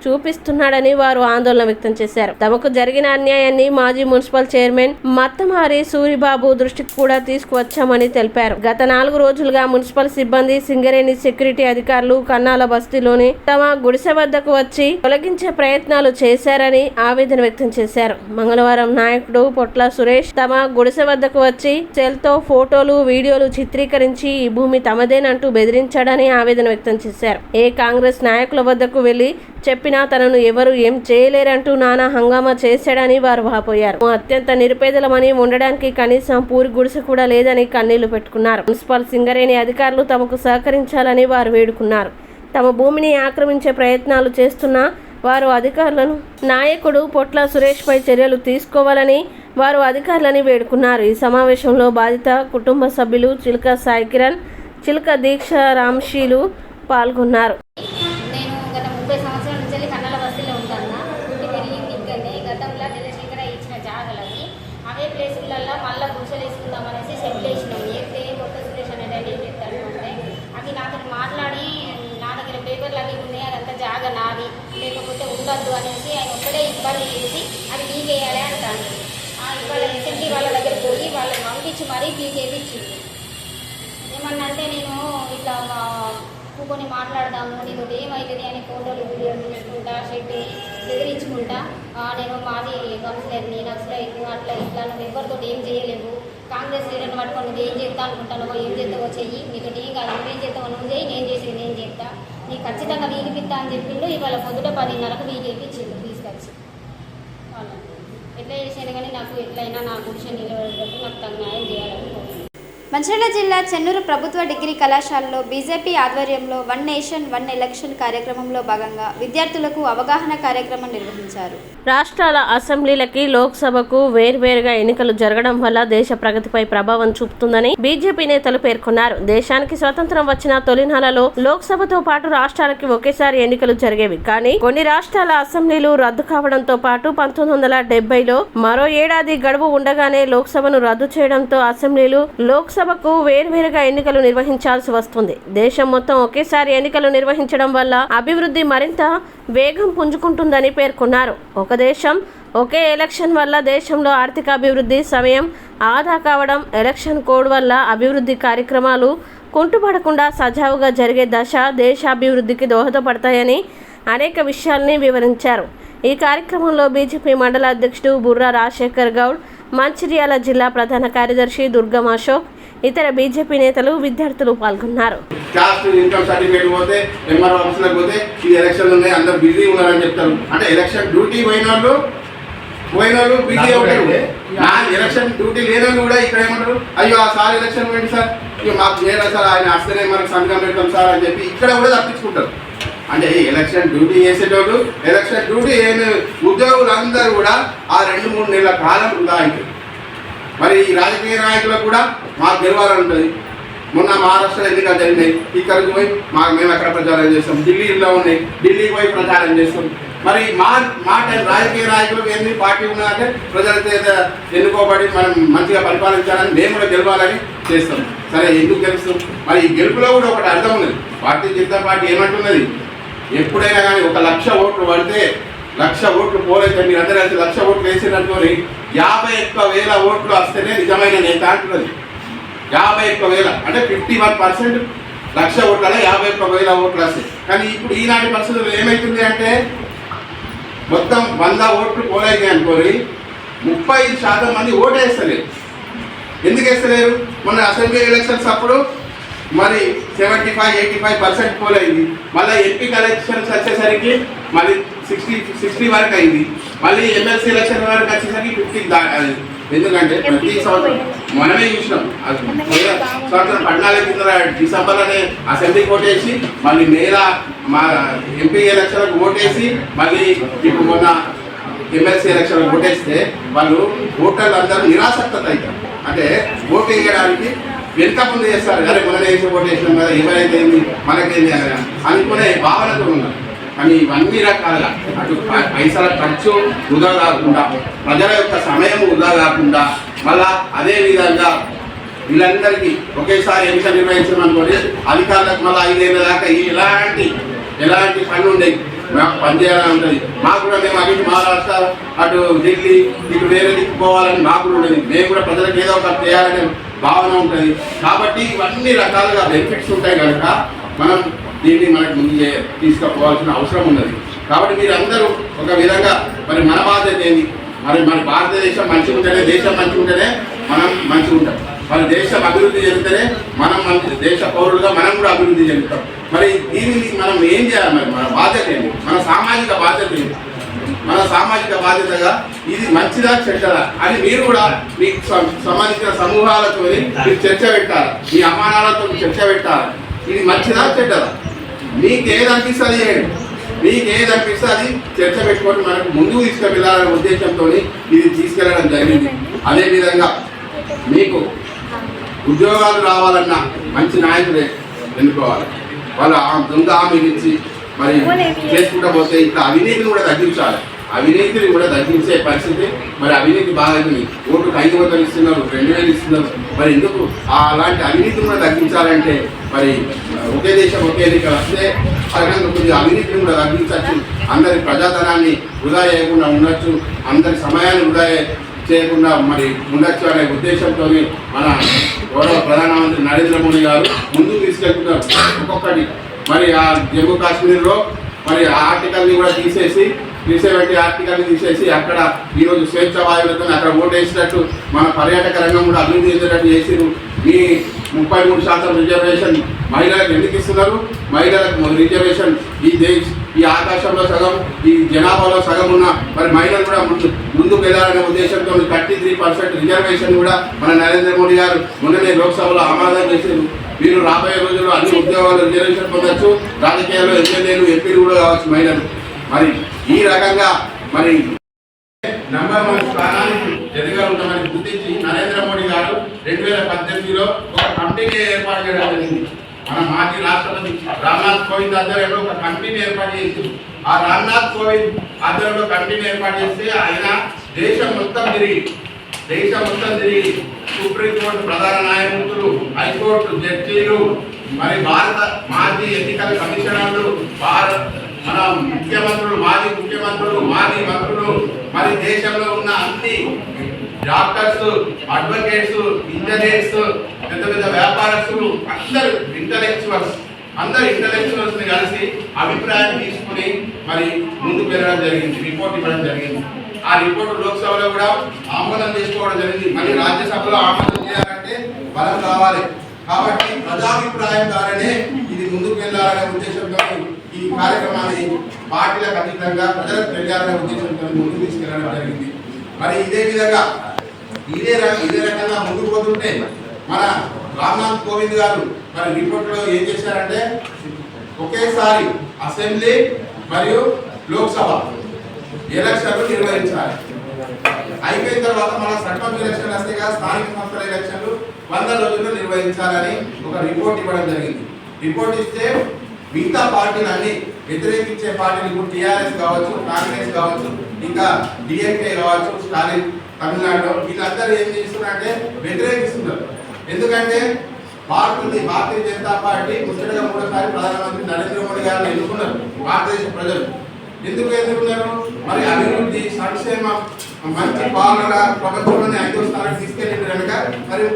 చూపిస్తున్నాడని వారు ఆందోళన వ్యక్తం చేశారు. తమకు జరిగిన అన్యాయాన్ని మాజీ మున్సిపల్ చైర్మన్ మత్తమారి సూరిబాబు దృష్టికి కూడా తీసుకువచ్చామని తెలిపారు. గత 4 రోజులుగా మున్సిపల్ సిబ్బంది, సింగరేణి సెక్యూరిటీ అధికారులు కన్నాల బస్తీలోని తమ గుడిసె వద్దకు వచ్చి తొలగించే ప్రయత్నాలు చేశారని ఆవేదన వ్యక్తం చేశారు. మంగళవారం నాయకుడు పొట్ల సురేష్ తమ గుడిసె వద్దకు వచ్చి సెల్తో ఫోటోలు, వీడియోలు చిత్రీకరించి ఈ భూమి తమదేనంటూ బెదిరించాడని ఆవేదన వ్యక్తం చేశారు. ఏ కాంగ్రెస్ నాయకుల వద్దకు వెళ్లి చెప్పినా తనను ఎవరు ఏం చేయలేరంటూ నానా హంగామా చేశాడని వారు వాపోయారు. అత్యంత నిరుపేదలమని ఉండడానికి కనీసం పూరి గుడిసె కూడా లేదని కన్నీళ్లు పెట్టుకున్నారు. మున్సిపల్ సింగరేణి అధికారులు తమకు సహకరించాలని వారు వేడుకున్నారు. తమ భూమిని ఆక్రమించే ప్రయత్నాలు చేస్తున్న వారు అధికారులను నాయకుడు పొట్ల సురేష్ పై చర్యలు తీసుకోవాలని వారు అధికారులని వేడుకున్నారు. ఈ సమావేశంలో బాధిత కుటుంబ సభ్యులు చిలుక సాయి కిరణ్, చిలుక దీక్ష రామ్షీలు పాల్గొన్నారు. నేను గత 30 సంవత్సరాల నుంచి కన్నాల బస్తీలో ఉంటాను. పుట్టి పెరిగింది ఇక్కడనే. గతంలో చంద్రశేఖర ఇచ్చిన జాగలని అవే ప్లేసులలో మళ్ళీ గుడిసెలు వేసుకుందాం అనేసి సెటిల్ వేసినాం. ఏతే కొత్త సురేష్ అనేది ఏం చెప్తాడు అంటే అది నాతో మాట్లాడి నా దగ్గర పేపర్లు అవి ఉన్నాయి, అదంతా జాగ నాది, లేకపోతే ఉండద్దు అనేసి ఆయన ఒక్కడే ఇబ్బంది చేసి అది పీకేయాలి అంటాను. ఇవాళ ఎస్ఎంటీ వాళ్ళ దగ్గర పోయి వాళ్ళని పంపించి మరీ పీకేపించింది. ఏమన్నా అంటే నేను ఇట్లా కూకొని మాట్లాడదాము, నీతో ఏమవుతుంది అని ఫోటోలు వీడియోలు తీసుకుంటా, షెట్టి బెదిరించుకుంటా, నేను మాది కౌన్సిలర్ని, నక్సలైట్ అట్లా ఇట్లా నువ్వు ఎవరితో ఏం చేయలేవు, కాంగ్రెస్ లీడర్ని పట్టుకొని నువ్వు ఏం చేస్తా అనుకుంటాను, ఏం చేస్తావో చెయ్యి, నీతో ఏం కాదు, నువ్వేం చేస్తావో నువ్వు చేయి, నేను చేసేది నేను చేస్తా, నీకు ఖచ్చితంగా వీగిపిస్తా అని చెప్పిండు. ఇవాళ పొద్దుట 10:30కు వీగిపించిండు తీసుకొచ్చి. ఎట్లా చేసేది కానీ నాకు ఎట్లయినా నా గుడిసె నిలబడేటట్టు నాకు తగ్గ న్యాయం చేయాలని. మంచిర్యాల జిల్లా చెన్నూరు ప్రభుత్వ డిగ్రీ కళాశాలలో బీజేపీ ఆధ్వర్యంలో 1 నేషన్ 1 ఎలక్షన్ కార్యక్రమంలో భాగంగా విద్యార్థులకు అవగాహన కార్యక్రమం నిర్వహించారు. రాష్ట్రాల అసెంబ్లీలకి, లోక్సభకు వేర్వేరుగా ఎన్నికలు జరగడం వల్ల దేశ ప్రగతిపై ప్రభావం చూపుతుందని బీజేపీ నేతలు పేర్కొన్నారు. దేశానికి స్వతంత్రం వచ్చిన తొలినాళ్లలో లోక్సభతో పాటు రాష్ట్రాలకి ఒకేసారి ఎన్నికలు జరిగేవి. కానీ కొన్ని రాష్ట్రాల అసెంబ్లీలు రద్దు కావడంతో పాటు 1970లో మరో ఏడాది గడువు ఉండగానే లోక్సభను రద్దు చేయడంతో అసెంబ్లీలు, లోక్సభకు వేర్వేరుగా ఎన్నికలు నిర్వహించాల్సి వస్తుంది. దేశం మొత్తం ఒకేసారి ఎన్నికలు నిర్వహించడం వల్ల అభివృద్ధి మరింత వేగం పుంజుకుంటుందని పేర్కొన్నారు. ఒక దేశం ఒకే ఎలక్షన్ వల్ల దేశంలో ఆర్థిక అభివృద్ధి సమయం ఆదా కావడం, ఎలక్షన్ కోడ్ వల్ల అభివృద్ధి కార్యక్రమాలు కుంటుపడకుండా సజావుగా జరిగే దశ దేశాభివృద్ధికి దోహదపడతాయని అనేక విషయాల్ని వివరించారు. ఈ కార్యక్రమంలో బీజేపీ మండల అధ్యక్షుడు బుర్రా రాజశేఖర్ గౌడ్, మంచిర్యాల జిల్లా ప్రధాన కార్యదర్శి దుర్గం అశోక్, ఇతర బీజేపీ నేతలు, విద్యార్థులు పాల్గొన్నారు. క్యాస్ట్ ఇన్కమ్ సర్టిఫికేట్ పోతే ఎంఆర్ఓ ఆఫీసులకు పోతే ఇది ఎలక్షన్లు ఉన్నాయి, అందరు బిజీ ఉన్నారని చెప్తారు. అంటే ఎలక్షన్ డ్యూటీ పోయిన వాళ్ళు బిజీ అవుతారు. ఎలక్షన్ డ్యూటీ లేదని కూడా ఇక్కడ ఏమంటారు, అయ్యో ఆ సార్ ఎలక్షన్ పోయింది సార్, ఇక మాకు లేదా సార్, ఆయన వస్తేనే మనకు సంతకం పెడతాం సార్ అని చెప్పి ఇక్కడ కూడా తప్పించుకుంటారు. అంటే ఎలక్షన్ డ్యూటీ చేసేటోళ్ళు, ఎలక్షన్ డ్యూటీ లేని ఉద్యోగులందరూ కూడా ఆ 2-3 నెలల కాలం వృధా అవుతుంది. మరి ఈ రాజకీయ నాయకులకు కూడా మాకు గెలవాలని ఉంటుంది. మొన్న మహారాష్ట్ర ఎన్నికలు జరిగినాయి, ఇక్కడికి పోయి మేము ఎక్కడ ప్రచారం చేస్తాం, ఢిల్లీలో ఉన్నాయి, ఢిల్లీకి పోయి ప్రచారం చేస్తాం. మరి మా రాజకీయ నాయకులకు ఎన్ని పార్టీ ఉన్నాయంటే ప్రజల చేత ఎన్నుకోబడి మనం మంచిగా పరిపాలించాలని, మేము కూడా గెలవాలని చేస్తాం. సరే, ఎందుకు గెలుస్తాం? మరి ఈ గెలుపులో కూడా ఒకటి అర్థం ఉన్నది. భారతీయ జనతా పార్టీ ఏమంటున్నది, ఎప్పుడైనా కానీ 1,00,000 ఓట్లు పడితే 1,00,000 ఓట్లు పోలైతే మీరు అందరూ కలిసి 1,00,000 ఓట్లు వేసినట్టుకొని 51,000 ఓట్లు వస్తేనే నిజమైన నేత అంటున్నది. 51,000 అంటే 51%. 1,00,000 ఓట్లలో 51,000 ఓట్లు వస్తాయి. కానీ ఇప్పుడు ఈనాటి పరిస్థితుల్లో ఏమవుతుంది అంటే మొత్తం 100 ఓట్లు పోలైతే అనుకోని 35% మంది ఓటు వేస్తలేరు. ఎందుకు వేస్తలేరు? మొన్న అసెంబ్లీ ఎలక్షన్స్ అప్పుడు మరి 75-85% పోలైంది. మళ్ళీ ఎంపీ ఎలక్షన్స్ వచ్చేసరికి మళ్ళీ 60 వరకు అయింది. మళ్ళీ ఎమ్మెల్సీ ఎలక్షన్ వరకు వచ్చేసరికి 50 దాటి. ఎందుకంటే ప్రతి సంవత్సరం మనమే చూసినాం, సంవత్సరం 14 కింద డిసెంబర్లోనే అసెంబ్లీకి ఓటేసి మళ్ళీ మా ఎంపీ ఎలక్షన్లకు ఓటేసి మళ్ళీ ఇప్పుడు మొన్న ఎమ్మెల్సీ ఎలక్షన్లకు ఓటేస్తే వాళ్ళు ఓటర్లు అందరూ నిరాసక్తత అవుతారు. అంటే ఓటు వేయడానికి వెనుక ముందు చేస్తారు. అరే మొన్న వేసి ఓటు వేసినాం కదా, ఎవరైతే మనకేంది అనుకునే భావనతో ఉన్నారు. కానీ ఇవన్నీ రకాలుగా అటు పైసల ఖర్చు వృధా కాకుండా, ప్రజల యొక్క సమయం వృధా కాకుండా, మళ్ళా అదేవిధంగా వీళ్ళందరికీ ఒకేసారి ఎన్నికలు నిర్వహించమనుకోని అధికారులకు మళ్ళీ 5 ఏళ్ళ దాకా ఎలాంటి పని ఉండేది. మాకు పనిచేయాలని ఉంటుంది. మాకు కూడా మేము అటు మహారాష్ట్ర, అటు ఢిల్లీ, ఇటు వేరే దిక్కు పోవాలని మాకు కూడా ఉంటుంది. మేము కూడా ప్రజలకు ఏదో ఒకటి చేయాలనే భావన ఉంటుంది. కాబట్టి ఇవన్నీ రకాలుగా బెనిఫిట్స్ ఉంటాయి కనుక మనం దీన్ని మనకు ముందు తీసుకుపోవాల్సిన అవసరం ఉన్నది. కాబట్టి మీరందరూ ఒక విధంగా మరి మన బాధ్యత ఏంది, మన భారతదేశం మంచిగా ఉంటేనే, దేశం మంచిగా ఉంటేనే మనం మంచిగా ఉంటాం. మన దేశం అభివృద్ధి చెందితేనే మనం మంచి దేశ పౌరులుగా మనం కూడా అభివృద్ధి చెందుతాం. మరి దీనిని మనం ఏం చేయాలి, మరి మన బాధ్యత ఏంటి, మన సామాజిక బాధ్యత ఏంటి? మన సామాజిక బాధ్యతగా ఇది మంచిదా చెడ్డదా అని మీరు కూడా మీకు సంబంధించిన సమూహాలతో మీరు చర్చ పెట్టాలి, మీ అమ్మానాలతో చర్చ పెట్టాలి. ఇది మంచిదా చెడ్డదా, మీకు ఏది అనిపిస్తుంది చేయండి. మీకు ఏది అనిపిస్తే అది చర్చ పెట్టుకొని మనకు ముందుకు తీసుకెళ్ళాలనే ఉద్దేశంతో ఇది తీసుకెళ్ళడం జరిగింది. అదేవిధంగా మీకు ఉద్యోగాలు రావాలన్నా మంచి నాయకులే ఎన్నుకోవాలి. వాళ్ళు దొంగ హామీలు ఇచ్చి మరి చేసుకుంటూ పోతే ఇట్లా అవినీతిని కూడా తగ్గించాలి. అవినీతిని కూడా తగ్గించే పరిస్థితి మరి అవినీతి బాగా ఓటుకు 500 ఇస్తున్నారు, 2000 ఇస్తున్నారు. మరి ఎందుకు అలాంటి అవినీతిని కూడా తగ్గించాలంటే మరి ఒకే దేశం ఒకే ఎన్నికలు వస్తే కొద్దిగా అవినీతిని కూడా తగ్గించవచ్చు. అందరి ప్రజాధనాన్ని వృధా చేయకుండా ఉండొచ్చు, అందరి సమయాన్ని వృధా చేయకుండా మరి ఉండొచ్చు అనే ఉద్దేశంతో మన గౌరవ ప్రధానమంత్రి నరేంద్ర మోడీ గారు ముందుకు తీసుకెళ్తున్నారు. ఒక్కొక్కటి మరి ఆ జమ్మూ కాశ్మీర్లో మరి ఆ ఆర్టికల్ని కూడా తీసేసి ఆర్టికల్ని తీసేసి అక్కడ ఈరోజు స్వేచ్ఛ వాయువులతో అక్కడ ఓటేసినట్టు మన పర్యాటక రంగం కూడా అభివృద్ధి చెందేటట్టు చేసిరు. మీ 33% రిజర్వేషన్ మహిళలకు ఎందుకు ఇస్తున్నారు? మహిళలకు రిజర్వేషన్ ఈ ఆకాశంలో సగం, ఈ జనాభాలో సగం ఉన్న మరి మహిళలు కూడా ముందుకు వెళ్ళాలనే ఉద్దేశంతో 33% రిజర్వేషన్ కూడా మన నరేంద్ర మోడీ గారు మొన్ననే లోక్సభలో ఆమోదం చేశారు. మీరు రాబోయే రోజుల్లో అన్ని ఉద్యోగాలు రిజర్వేషన్ పొందొచ్చు, రాజకీయాల్లో ఎమ్మెల్యేలు, ఎంపీలు కూడా కావచ్చు మహిళలు. మరి ఈ రకంగా మరి నంబర్ 1 స్థానానికి ఎదగాలంటామని గుర్తించి నరేంద్ర మోడీ గారు 2018లో ఒక కమిటీని ఏర్పాటు చేయడం జరిగింది. మన మాజీ రాష్ట్రపతి రామ్నాథ్ కోవింద్ ఆధ్వర్యంలో ఒక కమిటీని ఏర్పాటు చేసి ఆ రామ్నాథ్ కోవింద్ ఆధ్వర్యంలో కమిటీని ఏర్పాటు చేస్తే ఆయన దేశం మొత్తం తిరిగి సుప్రీంకోర్టు ప్రధాన న్యాయమూర్తులు, హైకోర్టు జడ్జీలు, మరి భారత మాజీ ఎన్నికల కమిషనర్లు, మన ముఖ్యమంత్రులు, మాజీ ముఖ్యమంత్రులు, మాజీ మంత్రులు, మరి దేశంలో ఉన్న అన్ని డాక్టర్స్, అడ్వకేట్స్, ఇంజనీర్స్, పెద్ద పెద్ద వ్యాపారస్తులు, అందరు ఇంటలెక్చువల్స్ ని కలిసి అభిప్రాయం తీసుకుని మరి ముందుకు వెళ్ళడం జరిగింది, రిపోర్ట్ ఇవ్వడం జరిగింది. ఆ రిపోర్టు లోక్సభలో కూడా ఆమోదం చేసుకోవడం జరిగింది. మళ్ళీ రాజ్యసభలో ఆమోదం చేయాలంటే బలం కావాలి. కాబట్టి ప్రజాభిప్రాయం ద్వారానే ఇది ముందుకు వెళ్ళాలనే ఉద్దేశంతో ఈ కార్యక్రమాన్ని పార్టీలకు అతీతంగా ప్రజలకు తెలియాలనే ఉద్దేశంతో ముందుకు తీసుకెళ్ళడం జరిగింది. మరి ఇదే విధంగా ఇదే రకంగా ముందుకు పోతుంటే మన రామ్నాథ్ కోవింద్ గారు మరి రిపోర్ట్లో ఏం చేశారంటే ఒకేసారి అసెంబ్లీ మరియు లోక్సభ ఎలక్షన్లు నిర్వహించాలి. అయిపోయిన తర్వాత మన సర్పంచ్ ఎలక్షన్ వస్తే స్థానిక సంస్థల ఎలక్షన్లు 100 రోజుల్లో నిర్వహించాలని ఒక రిపోర్ట్ ఇవ్వడం జరిగింది. రిపోర్ట్ ఇస్తే మిగతా పార్టీలన్నీ వ్యతిరేకించే పార్టీలు ఇప్పుడు టీఆర్ఎస్ కావచ్చు, కాంగ్రెస్ కావచ్చు, ఇంకా డిఎంకే కావచ్చు, స్టాలిన్ తమిళనాడులో వీళ్ళందరూ ఏం చేస్తున్నారంటే వ్యతిరేకిస్తున్నారు. ఎందుకంటే భారతీయ జనతా పార్టీ ముచ్చటగా 3సారి ప్రధానమంత్రి నరేంద్ర మోడీ గారిని ఎన్నుకున్నారు భారతదేశ ప్రజలు. ఎందుకు ఎన్నుకున్నారు? మరి అభివృద్ధి, సంక్షేమం, మంచి పాలన ప్రపంచంలోనే 5వ స్థానానికి తీసుకెళ్ళిన కనుక మరి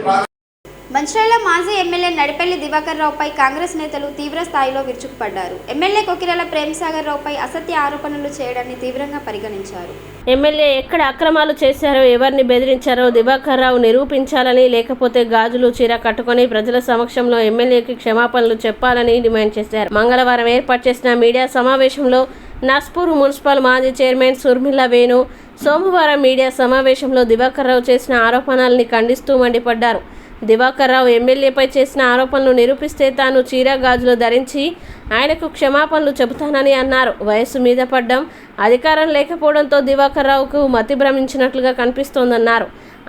మంచిర్యాల మాజీ ఎమ్మెల్యే నడిపెల్లి దివాకర్ రావుపై కాంగ్రెస్ నేతలు తీవ్ర స్థాయిలో విరుచుకుపడ్డారు. ఎమ్మెల్యే కొకిరాల ప్రేమ్సాగర్ రావుపై అసత్య ఆరోపణలు చేయడాన్ని తీవ్రంగా పరిగణించారు. ఎమ్మెల్యే ఎక్కడ అక్రమాలు చేశారో, ఎవరిని బెదిరించారో దివాకర్ రావు నిరూపించాలని, లేకపోతే గాజులు చీర కట్టుకొని ప్రజల సమక్షంలో ఎమ్మెల్యేకి క్షమాపణలు చెప్పాలని డిమాండ్ చేశారు. మంగళవారం ఏర్పాటు చేసిన మీడియా సమావేశంలో నస్పూర్ మున్సిపల్ మాజీ చైర్మన్ సుర్మిల వేణు సోమవారం మీడియా సమావేశంలో దివాకర్ రావు చేసిన ఆరోపణల్ని ఖండిస్తూ మండిపడ్డారు. దివాకర్ రావు ఎమ్మెల్యేపై చేసిన ఆరోపణలు నిరూపిస్తే తాను చీర గాజులు ధరించి ఆయనకు క్షమాపణలు చెబుతానని అన్నారు. వయస్సు మీద పడ్డం, అధికారం లేకపోవడంతో దివాకర్ రావుకు మతి భ్రమించినట్లుగా కనిపిస్తోందన్నారు.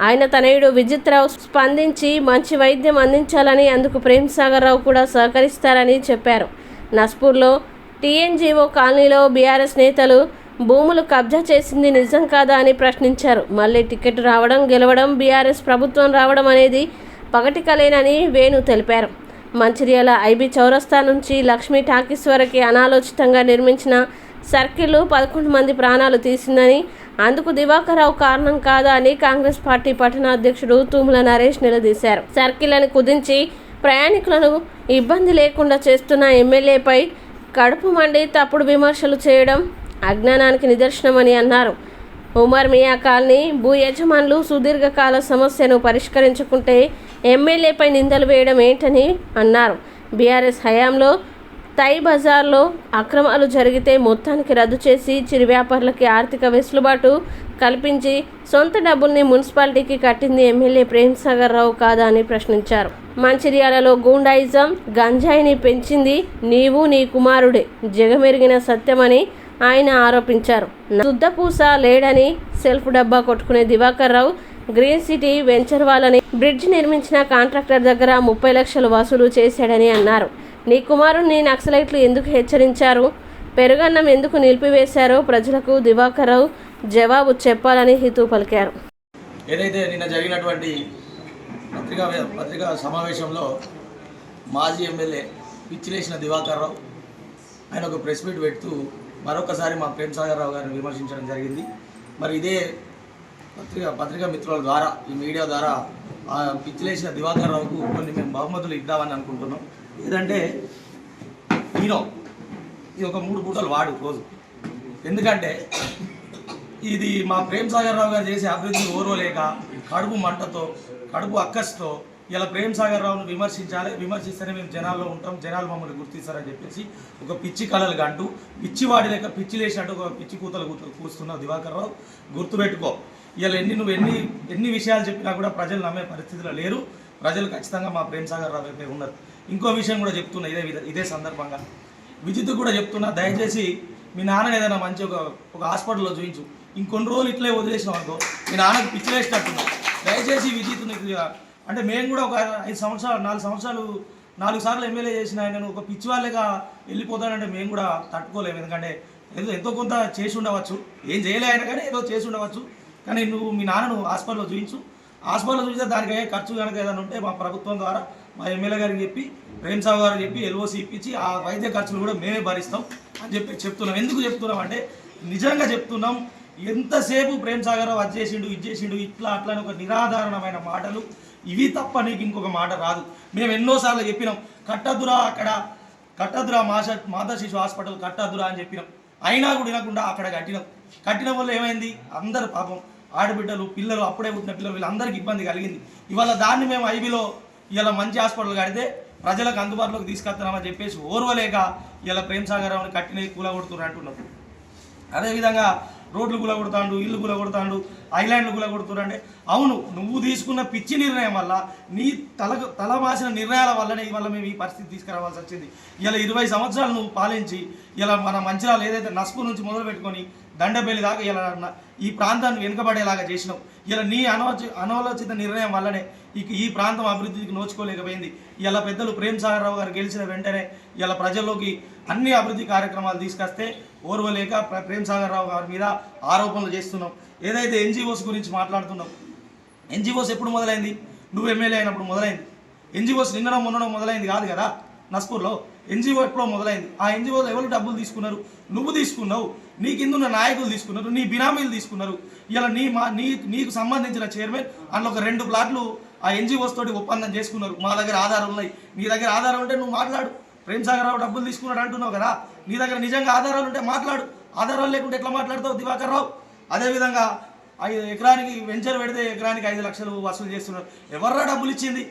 ఆయన తనయుడు విజిత్ రావు స్పందించి మంచి వైద్యం అందించాలని, అందుకు ప్రేమ్సాగర్ రావు కూడా సహకరిస్తారని చెప్పారు. నస్పూర్లో టీఎన్జీఓ కాలనీలో బీఆర్ఎస్ నేతలు భూములు కబ్జా చేసింది నిజం కాదా అని ప్రశ్నించారు. మళ్ళీ టికెట్ రావడం, గెలవడం, బీఆర్ఎస్ ప్రభుత్వం రావడం అనేది పగటికలేనని వేణు తెలిపారు. మంచిర్యాల ఐబీ చౌరస్తా నుంచి లక్ష్మీ టాకీస్ వరకు అనాలోచితంగా నిర్మించిన సర్కిల్ 11 మంది ప్రాణాలు తీసిందని, అందుకు దివాకర్ రావు కారణం కాదా అని కాంగ్రెస్ పార్టీ పట్టణ అధ్యక్షుడు తుమ్మల నరేష్ నిలదీశారు. సర్కిళ్లను కుదించి ప్రయాణికులను ఇబ్బంది లేకుండా చేస్తున్న ఎమ్మెల్యేపై కడుపు మండి తప్పుడు విమర్శలు చేయడం అజ్ఞానానికి నిదర్శనమని అన్నారు. ఉమర్ మియా కాలనీ భూ యజమానులు సుదీర్ఘకాల సమస్యను పరిష్కరించుకుంటే ఎమ్మెల్యేపై నిందలు వేయడం ఏంటని అన్నారు. బీఆర్ఎస్ హయాంలో తై బజార్లో అక్రమాలు జరిగితే మొత్తానికి రద్దు చేసి చిరు వ్యాపారులకి ఆర్థిక వెసులుబాటు కల్పించి సొంత డబ్బుల్ని మున్సిపాలిటీకి కట్టింది ఎమ్మెల్యే ప్రేమ్సాగర్ రావు కాదా అని ప్రశ్నించారు. మంచిర్యాలలో గూండాయిజం గంజాయిని పెంచింది నీవు నీ కుమారుడే జగమెరిగిన సత్యమని ఆయన ఆరోపించారు. శుద్ధపూస లేడని సెల్ఫ్ డబ్బా కొట్టుకునే దివాకర్ రావు గ్రీన్ సిటీ వెంచర్ వాళ్ళని బ్రిడ్జ్ నిర్మించిన కాంట్రాక్టర్ దగ్గర 30 లక్షలు వసూలు చేశాడని అన్నారు. నీ కుమారుడిని నక్సలైట్లు ఎందుకు హెచ్చరించారు, పెరుగన్నం ఎందుకు నిలిపివేశారో ప్రజలకు దివాకర్ రావు జవాబు చెప్పాలని హితవు పలికారు. ఏదైతే నిన్న జరిగినటువంటి పత్రికా సమావేశంలో మాజీ ఎమ్మెల్యే పిచ్చిలేసిన దివాకర్ రావు ఆయన ఒక ప్రెస్ మీట్ పెడుతూ మరొకసారి మా ప్రేమ్సాగర్ రావు గారిని విమర్శించడం జరిగింది. మరి ఇదే పత్రికా మిత్రుల ద్వారా ఈ మీడియా ద్వారా పిచ్చిలేసిన దివాకర్ రావుకు కొన్ని మేము బహుమతులు ఇద్దామని అనుకుంటున్నాం. ఏదంటే ఇది ఒక 3 పూటలు వాడు రోజు. ఎందుకంటే ఇది మా ప్రేమ్సాగర్ రావు గారు చేసే అభివృద్ధిని ఓర్వలేక కడుపు మంటతో కడుపు అక్కస్తో ఇలా ప్రేమ్సాగర్ రావును విమర్శిస్తేనే మేము జనాల్లో ఉంటాం, జనాలు మమ్మల్ని గుర్తిస్తారని చెప్పేసి ఒక పిచ్చి కళలు గంటూ పిచ్చివాడి లెక్క పిచ్చి లేచినట్టు ఒక పిచ్చి కూతలు కూస్తున్నావు దివాకర్ రావు. గుర్తుపెట్టుకో, ఇలా నువ్వు ఎన్ని విషయాలు చెప్పినా కూడా ప్రజలు నమ్మే పరిస్థితిలో లేరు. ప్రజలు ఖచ్చితంగా మా ప్రేమ్సాగర్ రావు వైపే ఉన్నారు. ఇంకో విషయం కూడా చెప్తున్నా ఇదే సందర్భంగా విజిత్ కూడా చెప్తున్నా, దయచేసి మీ నాన్న ఏదైనా మంచి ఒక హాస్పిటల్లో చూపించు. ఇంకొన్ని రోజులు ఇట్లే వదిలేసినాం అనుకో మీ నాన్నకు పిచ్చి లేచినట్టున్నావు. దయచేసి విజిత్ నీకు అంటే మేము కూడా ఒక 4 సంవత్సరాలు 4 సార్లు ఎమ్మెల్యే చేసిన ఆయనను ఒక పిచ్చి వాళ్ళగా వెళ్ళిపోతానంటే మేము కూడా తట్టుకోలేము. ఎందుకంటే ఎంతో కొంత చేసి ఉండవచ్చు, ఏం చేయలే ఆయన కానీ ఏదో చేసి ఉండవచ్చు. కానీ నువ్వు మీ నాన్నను హాస్పిటల్లో చూపిస్తే దానికి అయ్యే ఖర్చు కనుక ఏదైనా ఉంటే మా ప్రభుత్వం ద్వారా మా ఎమ్మెల్యే గారికి చెప్పి ప్రేమ్సాగర్ గారికి చెప్పి LOC ఇప్పించి ఆ వైద్య ఖర్చులు కూడా మేమే భరిస్తాం అని చెప్తున్నాం. ఎందుకు చెప్తున్నాం అంటే నిజంగా చెప్తున్నాం. ఎంతసేపు ప్రేమ్సాగర్ రావు అది చేసిండు ఇట్లా అట్లా అని ఒక నిరాధారణమైన మాటలు ఇవి తప్ప నీకు ఇంకొక మాట రాదు. మేము ఎన్నోసార్లు చెప్పినాం కట్టద్దురా మాతా శిశు హాస్పిటల్ కట్టద్దురా అని చెప్పినాం. అయినా కూడా వినకుండా అక్కడ కట్టిన వల్ల ఏమైంది, అందరు పాపం ఆడబిడ్డలు పిల్లలు అప్పుడే పుట్టిన పిల్లలు వీళ్ళందరికీ ఇబ్బంది కలిగింది. ఇవాళ దాన్ని మేము ఐబీలో ఇలా మంచి హాస్పిటల్ కడితే ప్రజలకు అందుబాటులోకి తీసుకొస్తున్నామని చెప్పేసి ఓర్వలేక ఇలా ప్రేమ్సాగర్ రావుని కట్టినవి కూలగొడుతున్నారు అంటున్నాం. అదేవిధంగా రోడ్లు కూలగొడతాండు, ఇల్లు కూలగొడతాండు, ఐలాండ్లు కూలగొడుతున్నారు. అంటే అవును, నువ్వు తీసుకున్న పిచ్చి నిర్ణయం వల్ల నీ తల మాసిన నిర్ణయాల వల్లనే ఇవాళ మేము ఈ పరిస్థితి తీసుకురావాల్సి వచ్చింది. ఇలా 20 సంవత్సరాలు నువ్వు పాలించి ఇలా మన మంచిర్యాల ఏదైతే నస్పూర్ నుంచి మొదలు పెట్టుకొని దండపల్లి దాకా ఇలా ఈ ప్రాంతాన్ని వెనుకబడేలాగా చేసినావు. ఇలా నీ అనాలోచిత నిర్ణయం వల్లనే ఈ ప్రాంతం అభివృద్ధికి నోచుకోలేకపోయింది. ఇలా పెద్దలు ప్రేమ్సాగర్ రావు గారు గెలిచిన వెంటనే ఇలా ప్రజల్లోకి అన్ని అభివృద్ధి కార్యక్రమాలు తీసుకొస్తే ఓర్వలేక ప్రేమ్సాగర్ రావు గారి మీద ఆరోపణలు చేస్తున్నాం. ఏదైతే NGOs గురించి మాట్లాడుతున్నాం, NGOs ఎప్పుడు మొదలైంది? నువ్వు ఎమ్మెల్యే అయినప్పుడు మొదలైంది. NGOs నిన్ననో మొన్ననో మొదలైంది కాదు కదా. నస్పూర్లో NGO ఎప్పుడో మొదలైంది. ఆ NGOలో ఎవరు డబ్బులు తీసుకున్నారు? నువ్వు తీసుకున్నావు, నీ కింద ఉన్న నాయకులు తీసుకున్నారు, నీ బినామీలు తీసుకున్నారు. ఇలా నీకు సంబంధించిన చైర్మన్ అందులో ఒక 2 ప్లాట్లు ఆ NGOs తోటి ఒప్పందం చేసుకున్నారు. మా దగ్గర ఆధారం ఉన్నాయి, నీ దగ్గర ఆధారం ఉంటే నువ్వు మాట్లాడు. ప్రేమ్సాగర్ రావు డబ్బులు తీసుకున్నాడు అంటున్నావు కదా, నీ దగ్గర నిజంగా ఆధారాలు ఉంటే మాట్లాడు. ఆధారాలు లేకుంటే ఎట్లా మాట్లాడతావు దివాకర్ రావు? అదేవిధంగా 5 ఎకరానికి వెంచర్ పెడితే ఎకరానికి 5 లక్షలు వసూలు చేస్తున్నారు. ఎవర్రా డబ్బులు ఇచ్చింది?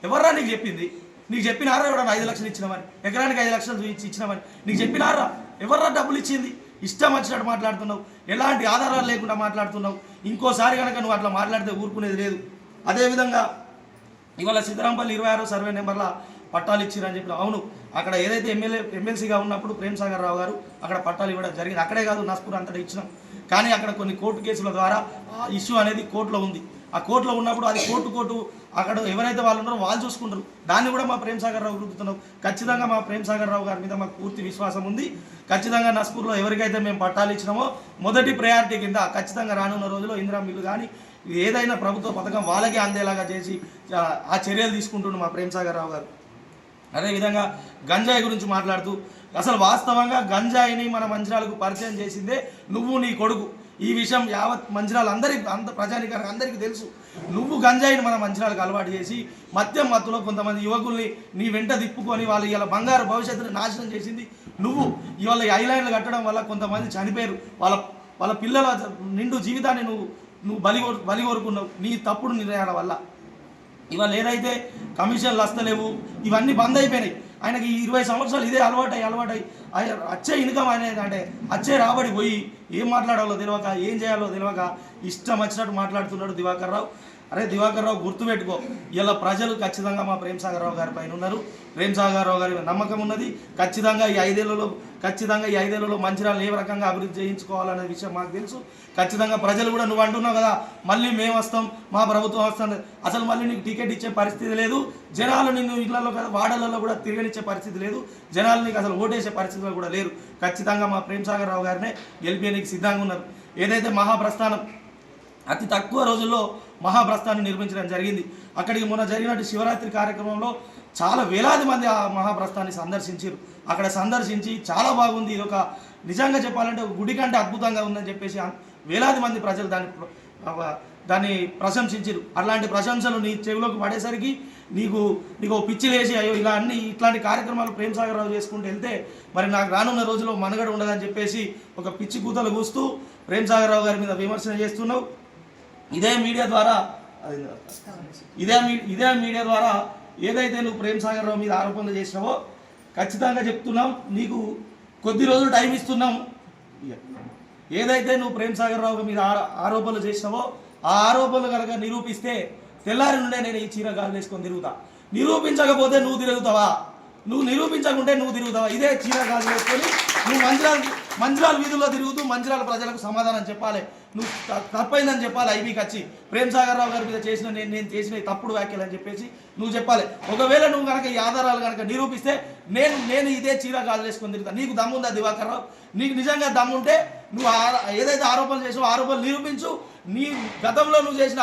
ఎవర్రా నీకు చెప్పింది? నీకు చెప్పినారా ఎవడన్నా 5 లక్షలు ఇచ్చినామని, ఎకరానికి 5 లక్షలు ఇచ్చినామని నీకు చెప్పినారా? ఎవర్రా డబ్బులు ఇచ్చింది? ఇష్టం వచ్చినట్టు మాట్లాడుతున్నావు, ఎలాంటి ఆధారాలు లేకుండా మాట్లాడుతున్నావు. ఇంకోసారి కనుక నువ్వు అట్లా మాట్లాడితే ఊరుకునేది లేదు. అదేవిధంగా ఇవాళ సిద్ధరాంపల్లి 26వ సర్వే నెంబర్ల పట్టాలు ఇచ్చిరని చెప్పి అవును, అక్కడ ఏదైతే ఎమ్మెల్సీగా ఉన్నప్పుడు ప్రేమ్సాగర్ రావు గారు అక్కడ పట్టాలు ఇవ్వడం జరిగింది. అక్కడే కాదు నస్పూర్ అంతటా ఇచ్చినాం. కానీ అక్కడ కొన్ని కోర్టు కేసుల ద్వారా ఇష్యూ అనేది కోర్టులో ఉంది. ఆ కోర్టులో ఉన్నప్పుడు అది కోర్టు అక్కడ ఎవరైతే వాళ్ళు ఉన్నారో వాళ్ళు చూసుకుంటారు. దాన్ని కూడా మా ప్రేమ్సాగర్ రావు రుద్దుతున్నాం. ఖచ్చితంగా మా ప్రేమ్సాగర్ రావు గారి మీద మాకు పూర్తి విశ్వాసం ఉంది. ఖచ్చితంగా నస్పూర్లో ఎవరికైతే మేము పట్టాలు ఇచ్చినామో మొదటి ప్రయారిటీ కింద ఖచ్చితంగా రానున్న రోజుల్లో ఇందిరా మిల్లు కానీ ఏదైనా ప్రభుత్వ పథకం వాళ్ళకే అందేలాగా చేసి ఆ చర్యలు తీసుకుంటుండు మా ప్రేమ్సాగర్ రావు గారు. అదేవిధంగా గంజాయి గురించి మాట్లాడుతూ అసలు వాస్తవంగా గంజాయిని మన మంచిర్యాలకు పరిచయం చేసిందే నువ్వు, నీ కొడుకు. ఈ విషయం యావత్ మంచిర్యాల అంత ప్రజానికానికి అందరికీ తెలుసు. నువ్వు గంజాయిని మన మంచిర్యాలకు అలవాటు చేసి మద్యం మత్తులో కొంతమంది యువకుల్ని నీ వెంట తిప్పుకొని వాళ్ళు ఇలా బంగారు భవిష్యత్తుని నాశనం చేసింది నువ్వు. ఇవాళ ఈ ఐలాండ్లు కట్టడం వల్ల కొంతమంది చనిపోయారు. వాళ్ళ పిల్లల నిండు జీవితాన్ని నువ్వు బలి కోరుకున్నావు నీ తప్పుడు నిర్ణయాల వల్ల. ఇవాళ ఏదైతే కమిషన్లు వస్తలేవు ఇవన్నీ బంద్ అయిపోయినాయి. ఆయనకి 20 సంవత్సరాలు ఇదే అలవాటై వచ్చే ఇన్కమ్ అనేది అంటే వచ్చే రాబడి పోయి ఏం మాట్లాడాలో తెలియక ఏం చేయాలో తెలియక ఇష్టం వచ్చినట్టు మాట్లాడుతున్నాడు దివాకర్ రావు. అరే దివాకర్ రావు గుర్తుపెట్టుకో, ఇలా ప్రజలు ఖచ్చితంగా మా ప్రేమ్ సాగర్ రావు గారి పైన ఉన్నారు. ప్రేమ్ సాగర్ రావు గారి నమ్మకం ఉన్నది. ఖచ్చితంగా ఈ ఐదేళ్లలో మంచిర్యాలను ఏ రకంగా అభివృద్ధి చేయించుకోవాలనే విషయం మాకు తెలుసు. ఖచ్చితంగా ప్రజలు కూడా నువ్వు అంటున్నావు కదా మళ్ళీ మేము వస్తాం, మా ప్రభుత్వం వస్తుంది, అసలు మళ్ళీ నీకు టికెట్ ఇచ్చే పరిస్థితి లేదు. జనాలు నిన్ను ఇళ్లలో కదా వాడలలో కూడా తిరగనిచ్చే పరిస్థితి లేదు. జనాలు నీకు అసలు ఓటేసే పరిస్థితులు కూడా లేరు. ఖచ్చితంగా మా ప్రేమ్ సాగర్ రావు గారినే గెలిపేయడానికి సిద్ధంగా ఉన్నారు. ఏదైతే మహాప్రస్థానం అతి తక్కువ రోజుల్లో మహాప్రస్థానం నిర్మించడం జరిగింది. అక్కడికి మొన్న జరిగినట్టు శివరాత్రి కార్యక్రమంలో చాలా వేలాది మంది ఆ మహాప్రస్థాన్ని సందర్శించారు. అక్కడ సందర్శించి చాలా బాగుంది, ఇది ఒక నిజంగా చెప్పాలంటే ఒక గుడి కంటే అద్భుతంగా ఉందని చెప్పేసి వేలాది మంది ప్రజలు దాన్ని ప్రశంసించారు. అలాంటి ప్రశంసలు నీ చెవిలోకి పడేసరికి నీకు పిచ్చి లేచి అయ్యో ఇట్లాంటి కార్యక్రమాలు ప్రేమ్ సాగర్ రావు చేసుకుంటూ వెళ్తే మరి నాకు రానున్న రోజుల్లో మనుగడ ఉండదని చెప్పేసి ఒక పిచ్చి కూతలు కూస్తూ ప్రేమ్ సాగర్ రావు గారి మీద విమర్శన చేస్తున్నావు. ఇదే మీడియా ద్వారా ఏదైతే నువ్వు ప్రేమ్ సాగర్ రావు మీద ఆరోపణలు చేసినావో ఖచ్చితంగా చెప్తున్నాం, నీకు కొద్ది రోజులు టైం ఇస్తున్నాం. ఏదైతే నువ్వు ప్రేమ్ సాగర్ రావు మీద ఆరోపణలు చేసినావో ఆ ఆరోపణలు కనుక నిరూపిస్తే తెల్లారి నుండే నేను ఈ చీర గాలు వేసుకొని తిరుగుతా. నిరూపించకపోతే నువ్వు తిరుగుతావా? నువ్వు నిరూపించకుంటే నువ్వు తిరుగుతావా? ఇదే చీర గాలు వేసుకొని నువ్వు మంచిర్యాల వీధుల్లో తిరుగుతూ మంచిర్యాల ప్రజలకు సమాధానం చెప్పాలి. నువ్వు తప్పైందని చెప్పాలి. ఐబీకి వచ్చి ప్రేమ్ సాగర్ రావు గారి మీద నేను చేసిన తప్పుడు వ్యాఖ్యలు అని చెప్పేసి నువ్వు చెప్పాలి. ఒకవేళ నువ్వు కనుక ఈ ఆధారాలు కనుక నిరూపిస్తే నేను ఇదే చీర గాజు వేసుకొని తిరుగుతా. నీకు దమ్ముందా దివాకర్ రావు? నీకు నిజంగా దమ్ముంటే నువ్వు ఏదైతే ఆరోపణలు చేసావో ఆరోపణలు నిరూపించు. నీ గతంలో నువ్వు చేసిన